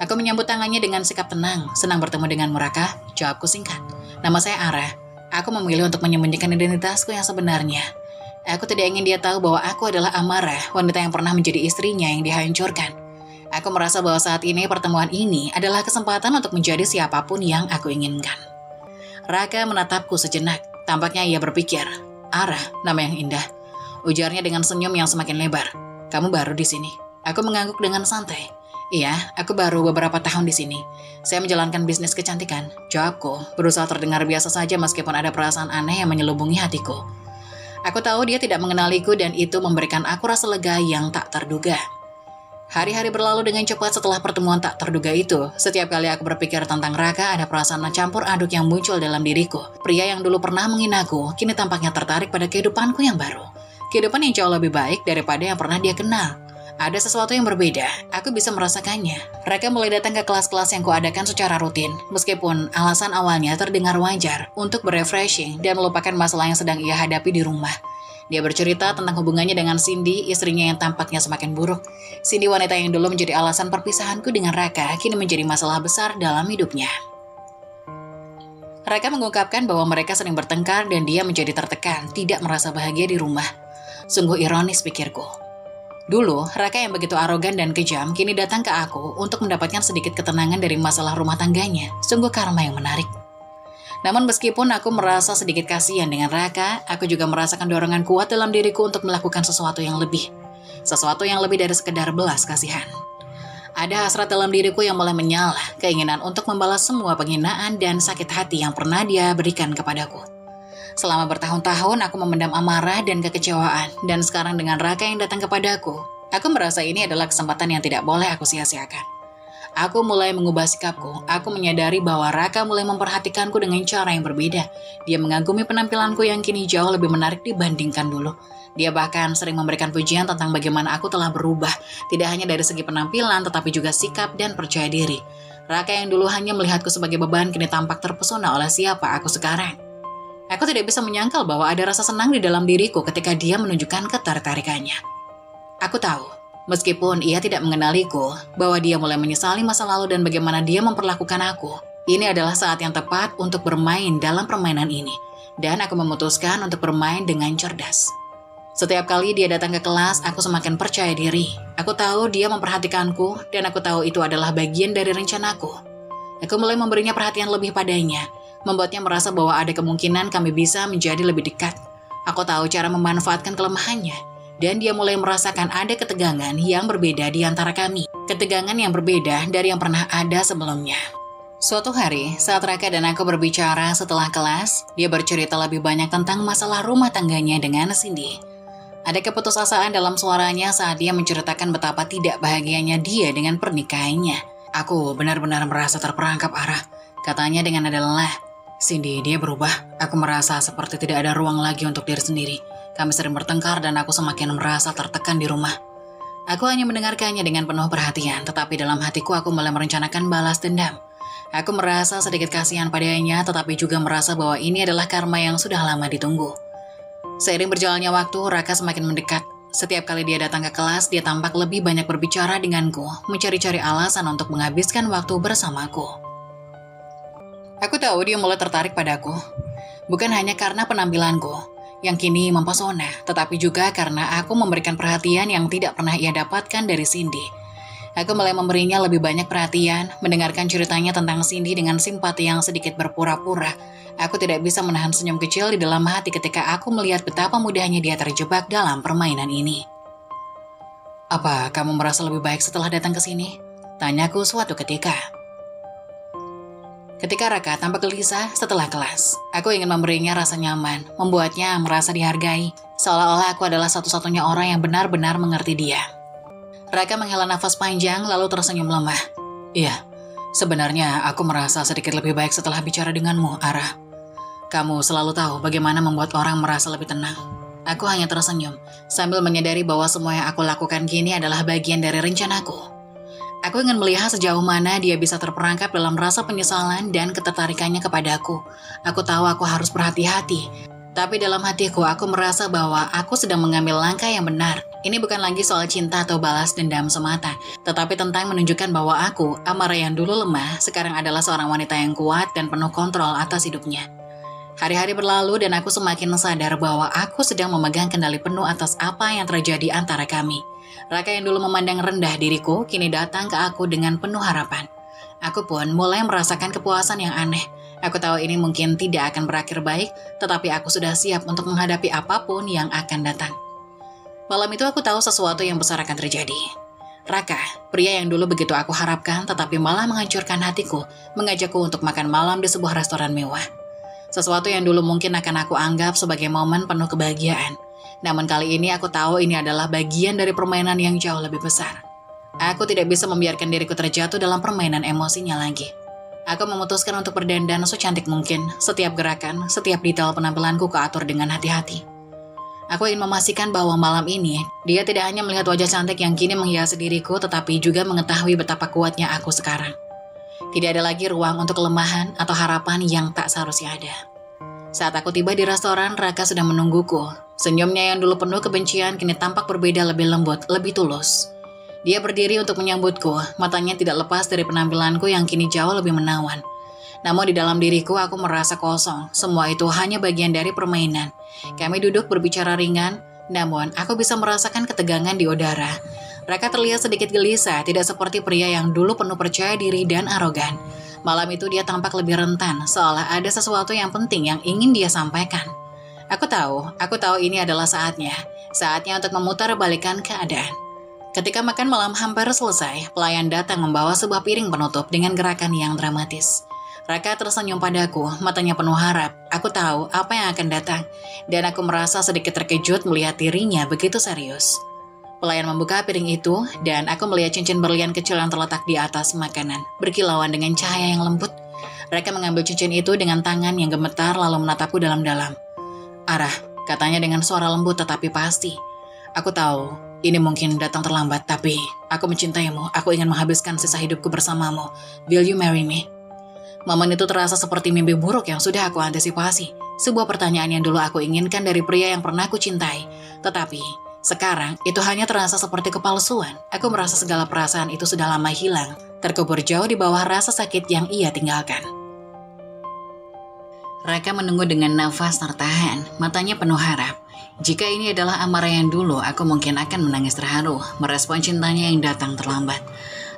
Speaker 1: Aku menyambut tangannya dengan sikap tenang. Senang bertemu denganmu, Raka. Jawabku singkat. Nama saya Ara. Aku memilih untuk menyembunyikan identitasku yang sebenarnya. Aku tidak ingin dia tahu bahwa aku adalah Amara, wanita yang pernah menjadi istrinya yang dihancurkan. Aku merasa bahwa saat ini pertemuan ini adalah kesempatan untuk menjadi siapapun yang aku inginkan. Raka menatapku sejenak. Tampaknya ia berpikir, Ara, nama yang indah. Ujarnya dengan senyum yang semakin lebar. Kamu baru di sini. Aku mengangguk dengan santai. Iya, aku baru beberapa tahun di sini. Saya menjalankan bisnis kecantikan. Jawabku, berusaha terdengar biasa saja meskipun ada perasaan aneh yang menyelubungi hatiku. Aku tahu dia tidak mengenaliku dan itu memberikan aku rasa lega yang tak terduga. Hari-hari berlalu dengan cepat setelah pertemuan tak terduga itu. Setiap kali aku berpikir tentang Raka, ada perasaan campur aduk yang muncul dalam diriku. Pria yang dulu pernah menghinaku, kini tampaknya tertarik pada kehidupanku yang baru. Kehidupan yang jauh lebih baik daripada yang pernah dia kenal. Ada sesuatu yang berbeda, aku bisa merasakannya. Raka mulai datang ke kelas-kelas yang kuadakan secara rutin, meskipun alasan awalnya terdengar wajar untuk berefreshing dan melupakan masalah yang sedang ia hadapi di rumah. Dia bercerita tentang hubungannya dengan Cindy, istrinya yang tampaknya semakin buruk. Cindy, wanita yang dulu menjadi alasan perpisahanku dengan Raka, kini menjadi masalah besar dalam hidupnya. Raka mengungkapkan bahwa mereka sering bertengkar dan dia menjadi tertekan, tidak merasa bahagia di rumah. Sungguh ironis, pikirku. Dulu, Raka yang begitu arogan dan kejam kini datang ke aku untuk mendapatkan sedikit ketenangan dari masalah rumah tangganya. Sungguh karma yang menarik. Namun meskipun aku merasa sedikit kasihan dengan Raka, aku juga merasakan dorongan kuat dalam diriku untuk melakukan sesuatu yang lebih. Sesuatu yang lebih dari sekedar belas kasihan. Ada hasrat dalam diriku yang mulai menyala, keinginan untuk membalas semua penghinaan dan sakit hati yang pernah dia berikan kepadaku. Selama bertahun-tahun aku memendam amarah dan kekecewaan, dan sekarang dengan Raka yang datang kepadaku, aku merasa ini adalah kesempatan yang tidak boleh aku sia-siakan. Aku mulai mengubah sikapku, aku menyadari bahwa Raka mulai memperhatikanku dengan cara yang berbeda. Dia mengagumi penampilanku yang kini jauh lebih menarik dibandingkan dulu. Dia bahkan sering memberikan pujian tentang bagaimana aku telah berubah, tidak hanya dari segi penampilan tetapi juga sikap dan percaya diri. Raka yang dulu hanya melihatku sebagai beban kini tampak terpesona oleh siapa aku sekarang. Aku tidak bisa menyangkal bahwa ada rasa senang di dalam diriku ketika dia menunjukkan ketertarikannya. Aku tahu, meskipun ia tidak mengenaliku, bahwa dia mulai menyesali masa lalu dan bagaimana dia memperlakukan aku. Ini adalah saat yang tepat untuk bermain dalam permainan ini, dan aku memutuskan untuk bermain dengan cerdas. Setiap kali dia datang ke kelas, aku semakin percaya diri. Aku tahu dia memperhatikanku, dan aku tahu itu adalah bagian dari rencanaku. Aku mulai memberinya perhatian lebih padanya, membuatnya merasa bahwa ada kemungkinan kami bisa menjadi lebih dekat. Aku tahu cara memanfaatkan kelemahannya, dan dia mulai merasakan ada ketegangan yang berbeda di antara kami. Ketegangan yang berbeda dari yang pernah ada sebelumnya. Suatu hari, saat Raka dan aku berbicara setelah kelas, dia bercerita lebih banyak tentang masalah rumah tangganya dengan Cindy. Ada keputusasaan dalam suaranya saat dia menceritakan betapa tidak bahagianya dia dengan pernikahannya. Aku benar-benar merasa terperangkap, Ara, katanya dengan nada lelah. Cindy, dia berubah. Aku merasa seperti tidak ada ruang lagi untuk diri sendiri. Kami sering bertengkar dan aku semakin merasa tertekan di rumah. Aku hanya mendengarkannya dengan penuh perhatian, tetapi dalam hatiku aku mulai merencanakan balas dendam. Aku merasa sedikit kasihan padanya, tetapi juga merasa bahwa ini adalah karma yang sudah lama ditunggu. Seiring berjalannya waktu, Raka semakin mendekat. Setiap kali dia datang ke kelas, dia tampak lebih banyak berbicara denganku, mencari-cari alasan untuk menghabiskan waktu bersamaku. Aku tahu dia mulai tertarik padaku, bukan hanya karena penampilanku yang kini mempesona, tetapi juga karena aku memberikan perhatian yang tidak pernah ia dapatkan dari Cindy. Aku mulai memberinya lebih banyak perhatian, mendengarkan ceritanya tentang Cindy dengan simpati yang sedikit berpura-pura. Aku tidak bisa menahan senyum kecil di dalam hati ketika aku melihat betapa mudahnya dia terjebak dalam permainan ini. Apa kamu merasa lebih baik setelah datang ke sini? Tanyaku suatu ketika. Ketika Raka tampak gelisah setelah kelas, aku ingin memberinya rasa nyaman, membuatnya merasa dihargai, seolah-olah aku adalah satu-satunya orang yang benar-benar mengerti dia. Raka menghela nafas panjang lalu tersenyum lemah. Iya, Sebenarnya aku merasa sedikit lebih baik setelah bicara denganmu, Ara. Kamu selalu tahu bagaimana membuat orang merasa lebih tenang. Aku hanya tersenyum, sambil menyadari bahwa semua yang aku lakukan kini adalah bagian dari rencanaku. Aku ingin melihat sejauh mana dia bisa terperangkap dalam rasa penyesalan dan ketertarikannya kepadaku. Aku tahu aku harus berhati-hati, tapi dalam hatiku aku merasa bahwa aku sedang mengambil langkah yang benar. Ini bukan lagi soal cinta atau balas dendam semata, tetapi tentang menunjukkan bahwa aku, Amara yang dulu lemah, sekarang adalah seorang wanita yang kuat dan penuh kontrol atas hidupnya. Hari-hari berlalu dan aku semakin sadar bahwa aku sedang memegang kendali penuh atas apa yang terjadi antara kami. Raka yang dulu memandang rendah diriku, kini datang ke aku dengan penuh harapan. Aku pun mulai merasakan kepuasan yang aneh. Aku tahu ini mungkin tidak akan berakhir baik, tetapi aku sudah siap untuk menghadapi apapun yang akan datang. Malam itu aku tahu sesuatu yang besar akan terjadi. Raka, pria yang dulu begitu aku harapkan tetapi malah menghancurkan hatiku, mengajakku untuk makan malam di sebuah restoran mewah. Sesuatu yang dulu mungkin akan aku anggap sebagai momen penuh kebahagiaan. Namun kali ini aku tahu ini adalah bagian dari permainan yang jauh lebih besar. Aku tidak bisa membiarkan diriku terjatuh dalam permainan emosinya lagi. Aku memutuskan untuk berdandan secantik mungkin. Setiap gerakan, setiap detail penampilanku kuatur dengan hati-hati. Aku ingin memastikan bahwa malam ini, dia tidak hanya melihat wajah cantik yang kini menghiasi diriku, tetapi juga mengetahui betapa kuatnya aku sekarang. Tidak ada lagi ruang untuk kelemahan atau harapan yang tak seharusnya ada. Saat aku tiba di restoran, Raka sudah menungguku. Senyumnya yang dulu penuh kebencian kini tampak berbeda, lebih lembut, lebih tulus. Dia berdiri untuk menyambutku, matanya tidak lepas dari penampilanku yang kini jauh lebih menawan. Namun di dalam diriku aku merasa kosong, semua itu hanya bagian dari permainan. Kami duduk berbicara ringan, namun aku bisa merasakan ketegangan di udara. Raka terlihat sedikit gelisah, tidak seperti pria yang dulu penuh percaya diri dan arogan. Malam itu dia tampak lebih rentan, seolah ada sesuatu yang penting yang ingin dia sampaikan. Aku tahu ini adalah saatnya untuk memutarbalikkan keadaan. Ketika makan malam hampir selesai, pelayan datang membawa sebuah piring penutup dengan gerakan yang dramatis. Raka tersenyum padaku, matanya penuh harap. Aku tahu apa yang akan datang, dan aku merasa sedikit terkejut melihat dirinya begitu serius. Pelayan membuka piring itu, dan aku melihat cincin berlian kecil yang terletak di atas makanan, berkilauan dengan cahaya yang lembut. Raka mengambil cincin itu dengan tangan yang gemetar lalu menatapku dalam-dalam. "Arah," katanya dengan suara lembut tetapi pasti. "Aku tahu, ini mungkin datang terlambat, tapi aku mencintaimu. Aku ingin menghabiskan sisa hidupku bersamamu. Will you marry me?" Momen itu terasa seperti mimpi buruk yang sudah aku antisipasi. Sebuah pertanyaan yang dulu aku inginkan dari pria yang pernah aku cintai. Tetapi sekarang, itu hanya terasa seperti kepalsuan. Aku merasa segala perasaan itu sudah lama hilang, terkubur jauh di bawah rasa sakit yang ia tinggalkan. Raka menunggu dengan nafas tertahan, matanya penuh harap. Jika ini adalah Amara yang dulu, aku mungkin akan menangis terharu, merespon cintanya yang datang terlambat.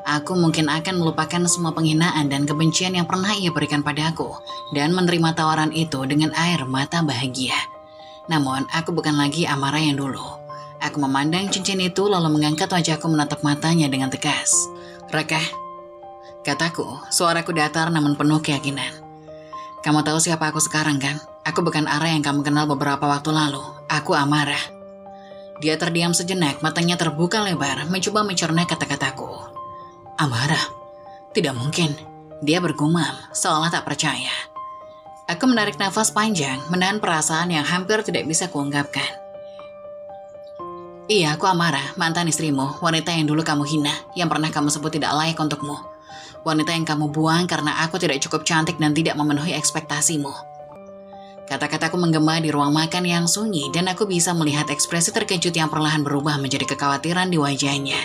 Speaker 1: Aku mungkin akan melupakan semua penghinaan dan kebencian yang pernah ia berikan padaku, dan menerima tawaran itu dengan air mata bahagia. Namun, aku bukan lagi Amara yang dulu. Aku memandang cincin itu lalu mengangkat wajahku menatap matanya dengan tegas. "Raka," kataku, suaraku datar namun penuh keyakinan. "Kamu tahu siapa aku sekarang kan? Aku bukan Ara yang kamu kenal beberapa waktu lalu. Aku Amara." Dia terdiam sejenak, matanya terbuka lebar, mencoba mencerna kata-kataku. "Amara? Tidak mungkin." Dia bergumam, seolah tak percaya. Aku menarik nafas panjang, menahan perasaan yang hampir tidak bisa kuungkapkan. "Iya, aku Amara, mantan istrimu, wanita yang dulu kamu hina, yang pernah kamu sebut tidak layak untukmu. Wanita yang kamu buang karena aku tidak cukup cantik dan tidak memenuhi ekspektasimu." Kata-kataku menggema di ruang makan yang sunyi dan aku bisa melihat ekspresi terkejut yang perlahan berubah menjadi kekhawatiran di wajahnya.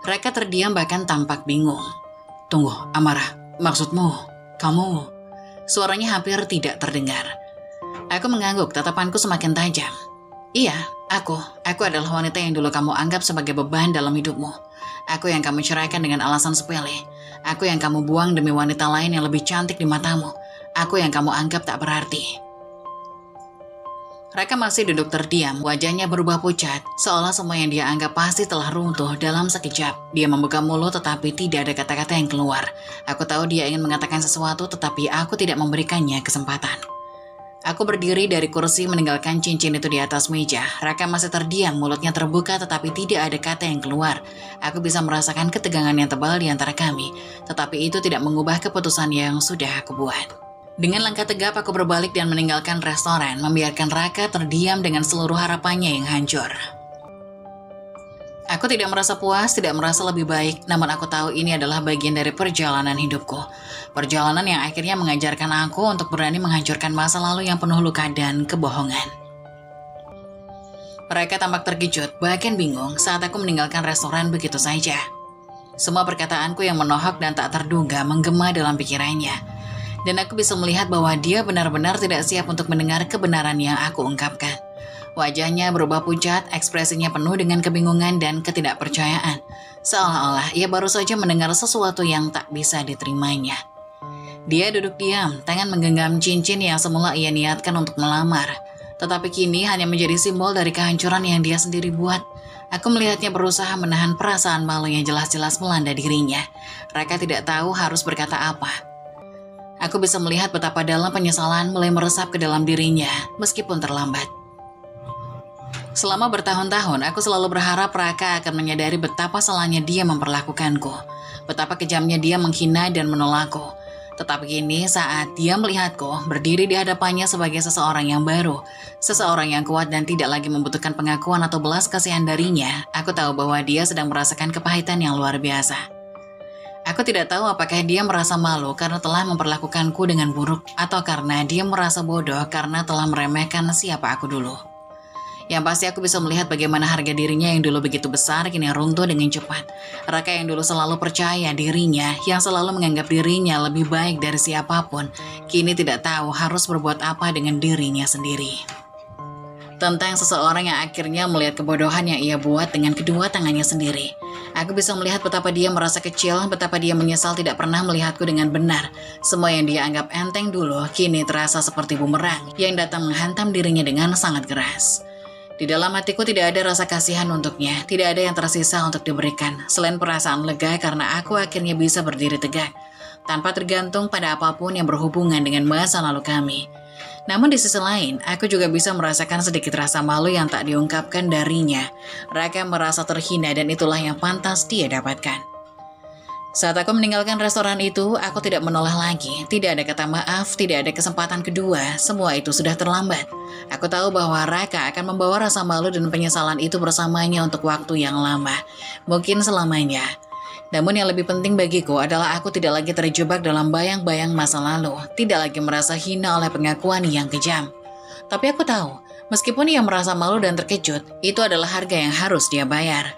Speaker 1: Raka terdiam bahkan tampak bingung. "Tunggu, Amara, maksudmu, kamu?" Suaranya hampir tidak terdengar. Aku mengangguk, tatapanku semakin tajam. "Iya, aku adalah wanita yang dulu kamu anggap sebagai beban dalam hidupmu. Aku yang kamu ceraikan dengan alasan sepele. Aku yang kamu buang demi wanita lain yang lebih cantik di matamu. Aku yang kamu anggap tak berarti." Raka masih duduk terdiam, wajahnya berubah pucat, seolah semua yang dia anggap pasti telah runtuh dalam sekejap. Dia membuka mulut tetapi tidak ada kata-kata yang keluar. Aku tahu dia ingin mengatakan sesuatu tetapi aku tidak memberikannya kesempatan. Aku berdiri dari kursi meninggalkan cincin itu di atas meja. Raka masih terdiam, mulutnya terbuka tetapi tidak ada kata yang keluar. Aku bisa merasakan ketegangan yang tebal di antara kami, tetapi itu tidak mengubah keputusan yang sudah aku buat. Dengan langkah tegap aku berbalik dan meninggalkan restoran, membiarkan Raka terdiam dengan seluruh harapannya yang hancur. Aku tidak merasa puas, tidak merasa lebih baik, namun aku tahu ini adalah bagian dari perjalanan hidupku. Perjalanan yang akhirnya mengajarkan aku untuk berani menghancurkan masa lalu yang penuh luka dan kebohongan. Mereka tampak terkejut, bahkan bingung saat aku meninggalkan restoran begitu saja. Semua perkataanku yang menohok dan tak terduga menggema dalam pikirannya. Dan aku bisa melihat bahwa dia benar-benar tidak siap untuk mendengar kebenaran yang aku ungkapkan. Wajahnya berubah pucat, ekspresinya penuh dengan kebingungan dan ketidakpercayaan. Seolah-olah ia baru saja mendengar sesuatu yang tak bisa diterimanya. Dia duduk diam, tangan menggenggam cincin yang semula ia niatkan untuk melamar. Tetapi kini hanya menjadi simbol dari kehancuran yang dia sendiri buat. Aku melihatnya berusaha menahan perasaan malu yang jelas-jelas melanda dirinya. Raka tidak tahu harus berkata apa. Aku bisa melihat betapa dalam penyesalan mulai meresap ke dalam dirinya, meskipun terlambat. Selama bertahun-tahun, aku selalu berharap Raka akan menyadari betapa salahnya dia memperlakukanku, betapa kejamnya dia menghina dan menolakku. Tetapi kini saat dia melihatku berdiri di hadapannya sebagai seseorang yang baru, seseorang yang kuat dan tidak lagi membutuhkan pengakuan atau belas kasihan darinya, aku tahu bahwa dia sedang merasakan kepahitan yang luar biasa. Aku tidak tahu apakah dia merasa malu karena telah memperlakukanku dengan buruk, atau karena dia merasa bodoh karena telah meremehkan siapa aku dulu. Yang pasti aku bisa melihat bagaimana harga dirinya yang dulu begitu besar kini runtuh dengan cepat. Raka yang dulu selalu percaya dirinya, yang selalu menganggap dirinya lebih baik dari siapapun, kini tidak tahu harus berbuat apa dengan dirinya sendiri. Tentang seseorang yang akhirnya melihat kebodohan yang ia buat dengan kedua tangannya sendiri. Aku bisa melihat betapa dia merasa kecil, betapa dia menyesal tidak pernah melihatku dengan benar. Semua yang dia anggap enteng dulu, kini terasa seperti bumerang yang datang menghantam dirinya dengan sangat keras. Di dalam hatiku tidak ada rasa kasihan untuknya, tidak ada yang tersisa untuk diberikan, selain perasaan lega karena aku akhirnya bisa berdiri tegak, tanpa tergantung pada apapun yang berhubungan dengan masa lalu kami. Namun di sisi lain, aku juga bisa merasakan sedikit rasa malu yang tak diungkapkan darinya. Raka merasa terhina dan itulah yang pantas dia dapatkan. Saat aku meninggalkan restoran itu, aku tidak menoleh lagi. Tidak ada kata maaf, tidak ada kesempatan kedua. Semua itu sudah terlambat. Aku tahu bahwa Raka akan membawa rasa malu dan penyesalan itu bersamanya untuk waktu yang lama. Mungkin selamanya. Namun yang lebih penting bagiku adalah aku tidak lagi terjebak dalam bayang-bayang masa lalu. Tidak lagi merasa hina oleh pengakuan yang kejam. Tapi aku tahu, meskipun ia merasa malu dan terkejut, itu adalah harga yang harus dia bayar.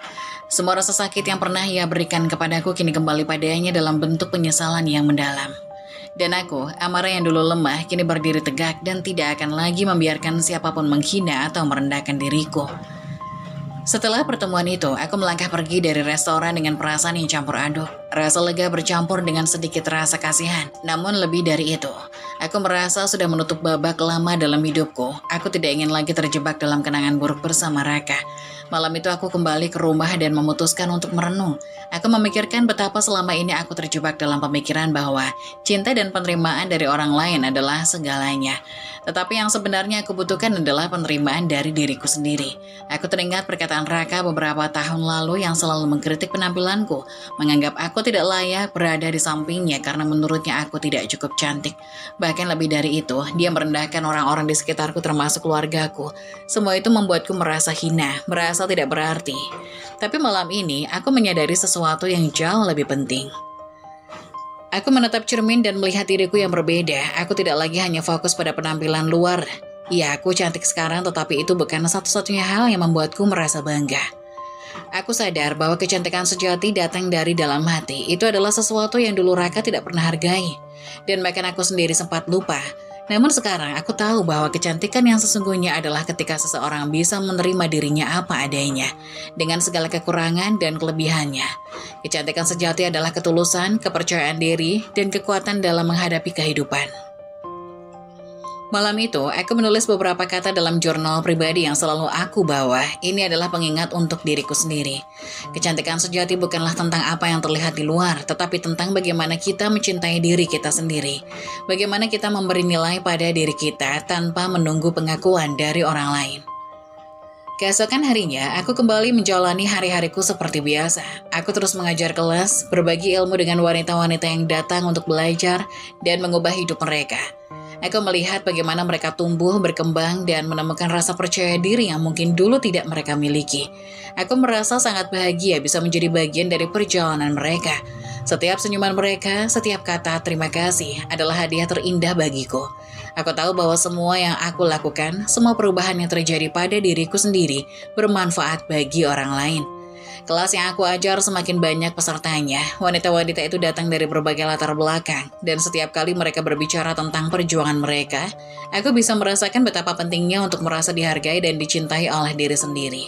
Speaker 1: Semua rasa sakit yang pernah ia berikan kepadaku kini kembali padanya dalam bentuk penyesalan yang mendalam. Dan aku, amarah yang dulu lemah, kini berdiri tegak dan tidak akan lagi membiarkan siapapun menghina atau merendahkan diriku. Setelah pertemuan itu, aku melangkah pergi dari restoran dengan perasaan yang campur aduk. Rasa lega bercampur dengan sedikit rasa kasihan. Namun lebih dari itu, aku merasa sudah menutup babak lama dalam hidupku. Aku tidak ingin lagi terjebak dalam kenangan buruk bersama Raka. Malam itu aku kembali ke rumah dan memutuskan untuk merenung. Aku memikirkan betapa selama ini aku terjebak dalam pemikiran bahwa cinta dan penerimaan dari orang lain adalah segalanya. Tetapi yang sebenarnya aku butuhkan adalah penerimaan dari diriku sendiri. Aku teringat perkataan Raka beberapa tahun lalu yang selalu mengkritik penampilanku, menganggap aku tidak layak berada di sampingnya karena menurutnya aku tidak cukup cantik. Bahkan lebih dari itu, dia merendahkan orang-orang di sekitarku termasuk keluargaku. Semua itu membuatku merasa hina, merasa tidak berarti. Tapi malam ini, aku menyadari sesuatu yang jauh lebih penting. Aku menatap cermin dan melihat diriku yang berbeda. Aku tidak lagi hanya fokus pada penampilan luar. Ya, aku cantik sekarang, tetapi itu bukan satu-satunya hal yang membuatku merasa bangga. Aku sadar bahwa kecantikan sejati datang dari dalam hati. Itu adalah sesuatu yang dulu Raka tidak pernah hargai. Dan bahkan aku sendiri sempat lupa. Namun sekarang aku tahu bahwa kecantikan yang sesungguhnya adalah ketika seseorang bisa menerima dirinya apa adanya, dengan segala kekurangan dan kelebihannya. Kecantikan sejati adalah ketulusan, kepercayaan diri, dan kekuatan dalam menghadapi kehidupan. Malam itu, aku menulis beberapa kata dalam jurnal pribadi yang selalu aku bawa. Ini adalah pengingat untuk diriku sendiri. Kecantikan sejati bukanlah tentang apa yang terlihat di luar, tetapi tentang bagaimana kita mencintai diri kita sendiri. Bagaimana kita memberi nilai pada diri kita tanpa menunggu pengakuan dari orang lain. Keesokan harinya, aku kembali menjalani hari-hariku seperti biasa. Aku terus mengajar kelas, berbagi ilmu dengan wanita-wanita yang datang untuk belajar dan mengubah hidup mereka. Aku melihat bagaimana mereka tumbuh, berkembang, dan menemukan rasa percaya diri yang mungkin dulu tidak mereka miliki. Aku merasa sangat bahagia bisa menjadi bagian dari perjalanan mereka. Setiap senyuman mereka, setiap kata terima kasih adalah hadiah terindah bagiku. Aku tahu bahwa semua yang aku lakukan, semua perubahan yang terjadi pada diriku sendiri, bermanfaat bagi orang lain. Kelas yang aku ajar semakin banyak pesertanya. Wanita-wanita itu datang dari berbagai latar belakang, dan setiap kali mereka berbicara tentang perjuangan mereka, aku bisa merasakan betapa pentingnya untuk merasa dihargai dan dicintai oleh diri sendiri.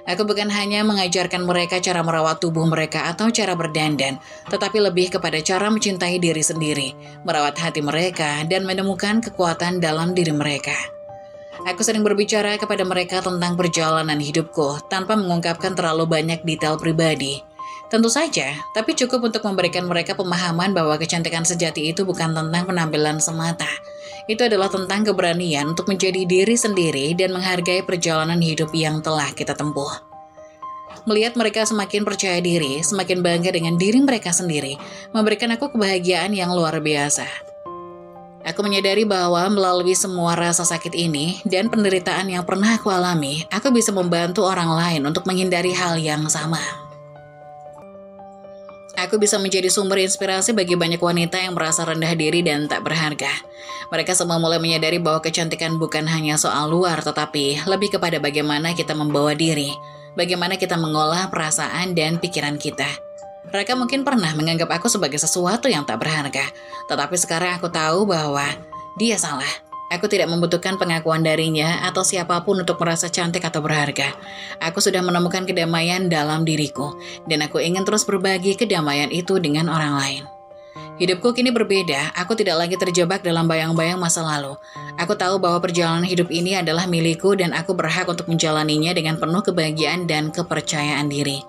Speaker 1: Aku bukan hanya mengajarkan mereka cara merawat tubuh mereka atau cara berdandan, tetapi lebih kepada cara mencintai diri sendiri, merawat hati mereka, dan menemukan kekuatan dalam diri mereka. Aku sering berbicara kepada mereka tentang perjalanan hidupku tanpa mengungkapkan terlalu banyak detail pribadi. Tentu saja, tapi cukup untuk memberikan mereka pemahaman bahwa kecantikan sejati itu bukan tentang penampilan semata. Itu adalah tentang keberanian untuk menjadi diri sendiri dan menghargai perjalanan hidup yang telah kita tempuh. Melihat mereka semakin percaya diri, semakin bangga dengan diri mereka sendiri, memberikan aku kebahagiaan yang luar biasa. Aku menyadari bahwa melalui semua rasa sakit ini dan penderitaan yang pernah aku alami, aku bisa membantu orang lain untuk menghindari hal yang sama. Aku bisa menjadi sumber inspirasi bagi banyak wanita yang merasa rendah diri dan tak berharga. Mereka semua mulai menyadari bahwa kecantikan bukan hanya soal luar, tetapi lebih kepada bagaimana kita membawa diri, bagaimana kita mengolah perasaan dan pikiran kita. Mereka mungkin pernah menganggap aku sebagai sesuatu yang tak berharga, tetapi sekarang aku tahu bahwa dia salah. Aku tidak membutuhkan pengakuan darinya atau siapapun untuk merasa cantik atau berharga. Aku sudah menemukan kedamaian dalam diriku, dan aku ingin terus berbagi kedamaian itu dengan orang lain. Hidupku kini berbeda, aku tidak lagi terjebak dalam bayang-bayang masa lalu. Aku tahu bahwa perjalanan hidup ini adalah milikku dan aku berhak untuk menjalaninya dengan penuh kebahagiaan dan kepercayaan diri.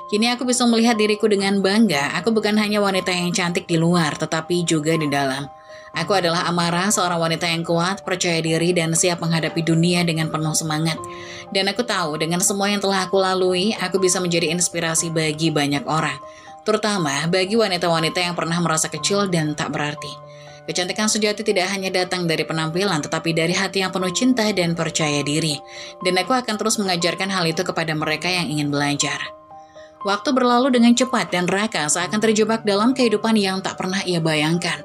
Speaker 1: Kini aku bisa melihat diriku dengan bangga, aku bukan hanya wanita yang cantik di luar, tetapi juga di dalam. Aku adalah Amara, seorang wanita yang kuat, percaya diri, dan siap menghadapi dunia dengan penuh semangat. Dan aku tahu, dengan semua yang telah aku lalui, aku bisa menjadi inspirasi bagi banyak orang. Terutama bagi wanita-wanita yang pernah merasa kecil dan tak berarti. Kecantikan sejati tidak hanya datang dari penampilan, tetapi dari hati yang penuh cinta dan percaya diri. Dan aku akan terus mengajarkan hal itu kepada mereka yang ingin belajar. Waktu berlalu dengan cepat dan Raka seakan terjebak dalam kehidupan yang tak pernah ia bayangkan.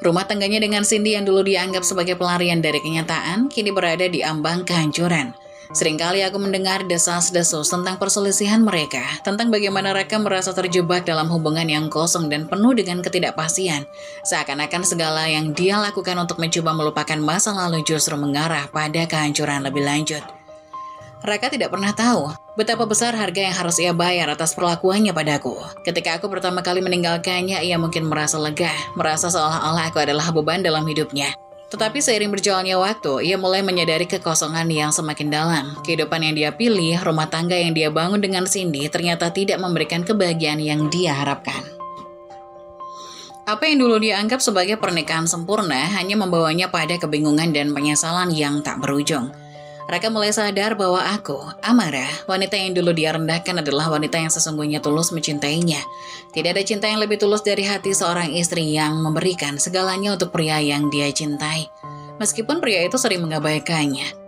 Speaker 1: Rumah tangganya dengan Cindy yang dulu dianggap sebagai pelarian dari kenyataan, kini berada di ambang kehancuran. Seringkali aku mendengar desas-desus tentang perselisihan mereka, tentang bagaimana Raka merasa terjebak dalam hubungan yang kosong dan penuh dengan ketidakpastian. Seakan-akan segala yang dia lakukan untuk mencoba melupakan masa lalu justru mengarah pada kehancuran lebih lanjut. Raka tidak pernah tahu betapa besar harga yang harus ia bayar atas perlakuannya padaku. Ketika aku pertama kali meninggalkannya, ia mungkin merasa lega, merasa seolah-olah aku adalah beban dalam hidupnya. Tetapi seiring berjalannya waktu, ia mulai menyadari kekosongan yang semakin dalam. Kehidupan yang dia pilih, rumah tangga yang dia bangun dengan Cindy ternyata tidak memberikan kebahagiaan yang dia harapkan. Apa yang dulu dia anggap sebagai pernikahan sempurna hanya membawanya pada kebingungan dan penyesalan yang tak berujung. Raka mulai sadar bahwa aku, Amara, wanita yang dulu dia rendahkan adalah wanita yang sesungguhnya tulus mencintainya. Tidak ada cinta yang lebih tulus dari hati seorang istri yang memberikan segalanya untuk pria yang dia cintai. Meskipun pria itu sering mengabaikannya.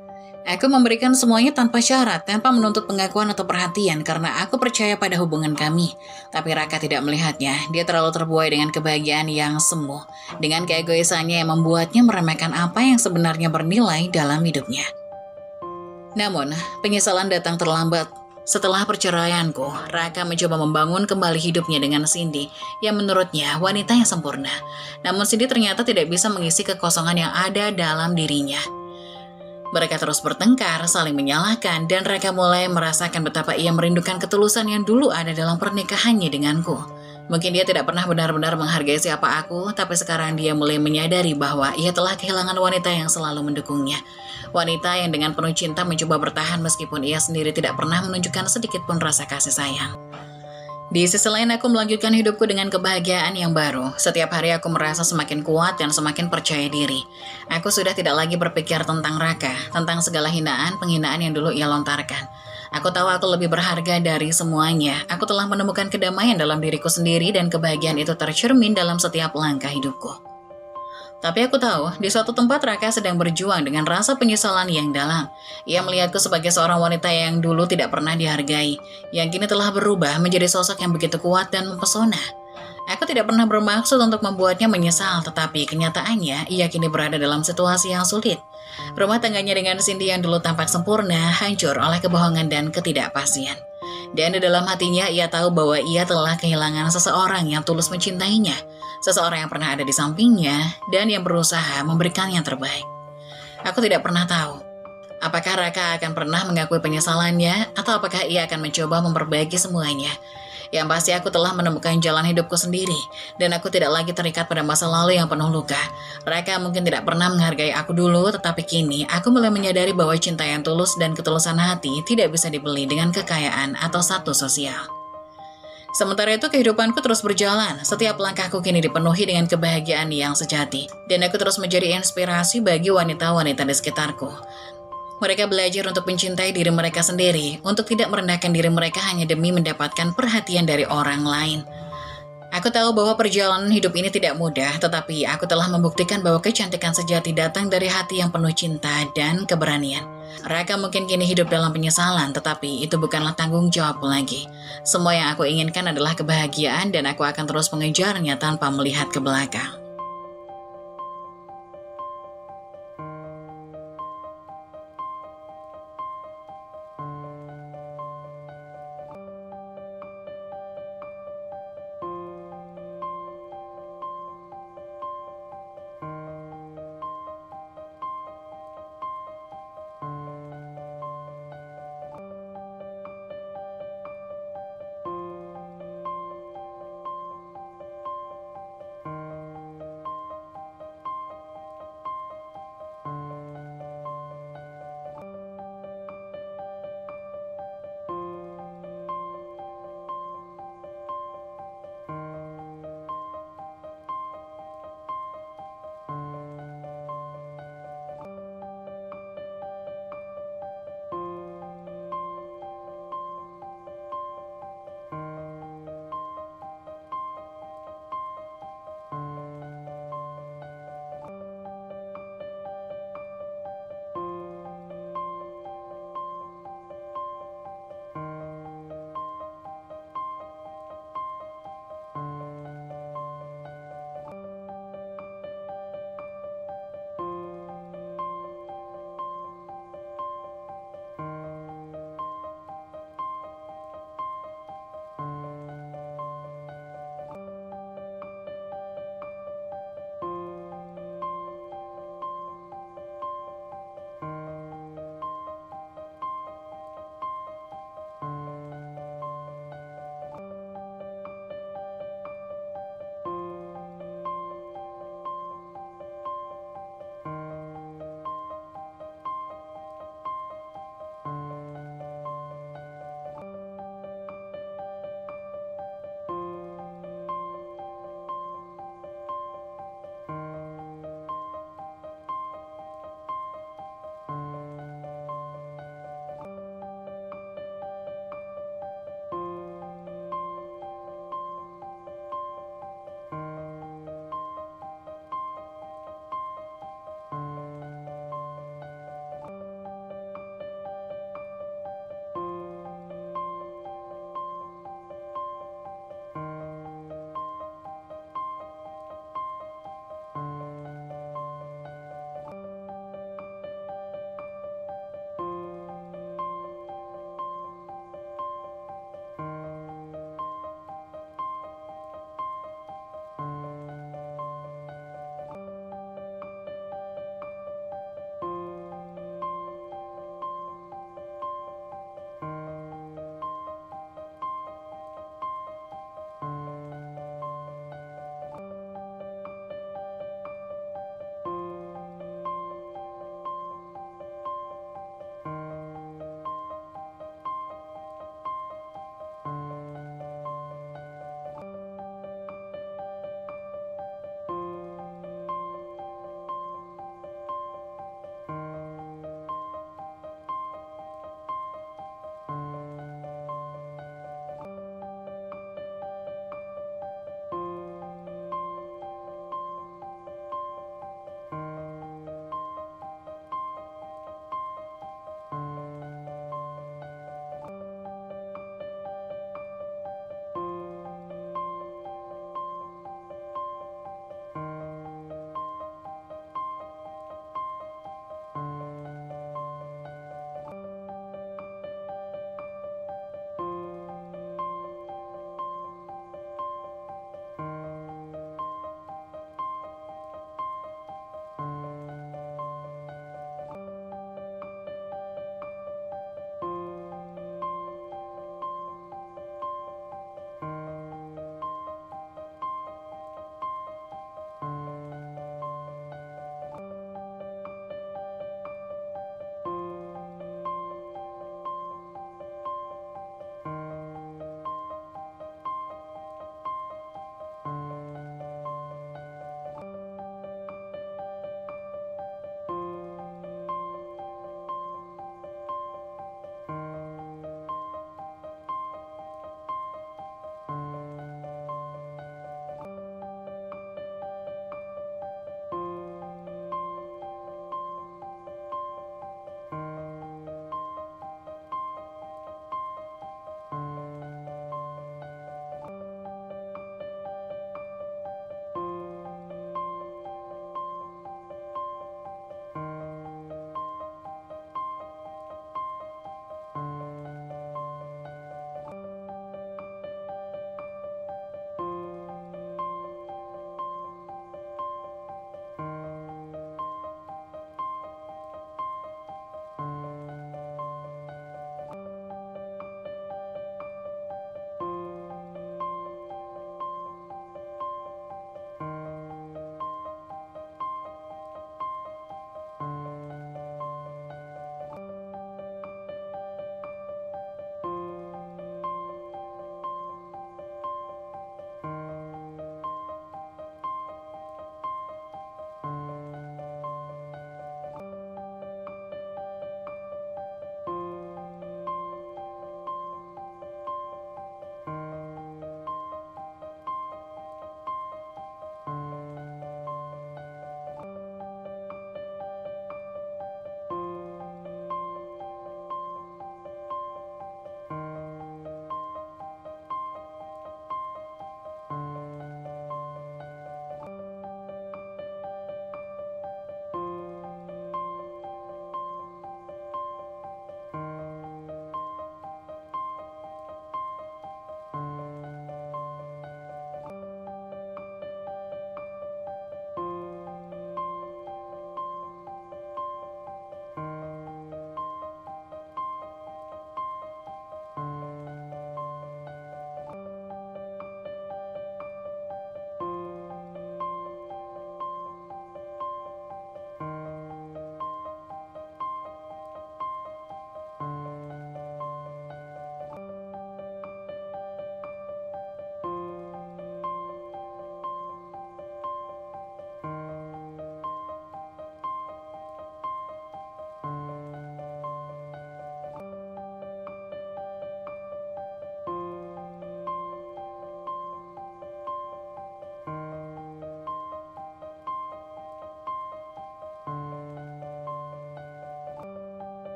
Speaker 1: Aku memberikan semuanya tanpa syarat, tanpa menuntut pengakuan atau perhatian karena aku percaya pada hubungan kami. Tapi Raka tidak melihatnya, dia terlalu terbuai dengan kebahagiaan yang semu, dengan keegoisannya yang membuatnya meremehkan apa yang sebenarnya bernilai dalam hidupnya. Namun, penyesalan datang terlambat. Setelah perceraianku, Raka mencoba membangun kembali hidupnya dengan Cindy, yang menurutnya wanita yang sempurna. Namun Cindy ternyata tidak bisa mengisi kekosongan yang ada dalam dirinya. Mereka terus bertengkar, saling menyalahkan, dan Raka mulai merasakan betapa ia merindukan ketulusan yang dulu ada dalam pernikahannya denganku. Mungkin dia tidak pernah benar-benar menghargai siapa aku, tapi sekarang dia mulai menyadari bahwa ia telah kehilangan wanita yang selalu mendukungnya. Wanita yang dengan penuh cinta mencoba bertahan meskipun ia sendiri tidak pernah menunjukkan sedikit pun rasa kasih sayang. Di sisi lain, aku melanjutkan hidupku dengan kebahagiaan yang baru. Setiap hari aku merasa semakin kuat dan semakin percaya diri. Aku sudah tidak lagi berpikir tentang Raka, tentang segala hinaan, penghinaan yang dulu ia lontarkan. Aku tahu aku lebih berharga dari semuanya. Aku telah menemukan kedamaian dalam diriku sendiri dan kebahagiaan itu tercermin dalam setiap langkah hidupku. Tapi aku tahu, di suatu tempat Raka sedang berjuang dengan rasa penyesalan yang dalam. Ia melihatku sebagai seorang wanita yang dulu tidak pernah dihargai, yang kini telah berubah menjadi sosok yang begitu kuat dan mempesona. Aku tidak pernah bermaksud untuk membuatnya menyesal, tetapi kenyataannya ia kini berada dalam situasi yang sulit. Rumah tangganya dengan Cindy yang dulu tampak sempurna hancur oleh kebohongan dan ketidakpastian. Dan di dalam hatinya ia tahu bahwa ia telah kehilangan seseorang yang tulus mencintainya, seseorang yang pernah ada di sampingnya dan yang berusaha memberikan yang terbaik. Aku tidak pernah tahu apakah Raka akan pernah mengakui penyesalannya atau apakah ia akan mencoba memperbaiki semuanya. Yang pasti aku telah menemukan jalan hidupku sendiri, dan aku tidak lagi terikat pada masa lalu yang penuh luka. Raka mungkin tidak pernah menghargai aku dulu, tetapi kini aku mulai menyadari bahwa cinta yang tulus dan ketulusan hati tidak bisa dibeli dengan kekayaan atau status sosial. Sementara itu kehidupanku terus berjalan, setiap langkahku kini dipenuhi dengan kebahagiaan yang sejati, dan aku terus menjadi inspirasi bagi wanita-wanita di sekitarku. Mereka belajar untuk mencintai diri mereka sendiri, untuk tidak merendahkan diri mereka hanya demi mendapatkan perhatian dari orang lain. Aku tahu bahwa perjalanan hidup ini tidak mudah, tetapi aku telah membuktikan bahwa kecantikan sejati datang dari hati yang penuh cinta dan keberanian. Raka mungkin kini hidup dalam penyesalan, tetapi itu bukanlah tanggung jawab lagi. Semua yang aku inginkan adalah kebahagiaan dan aku akan terus mengejarnya tanpa melihat ke belakang.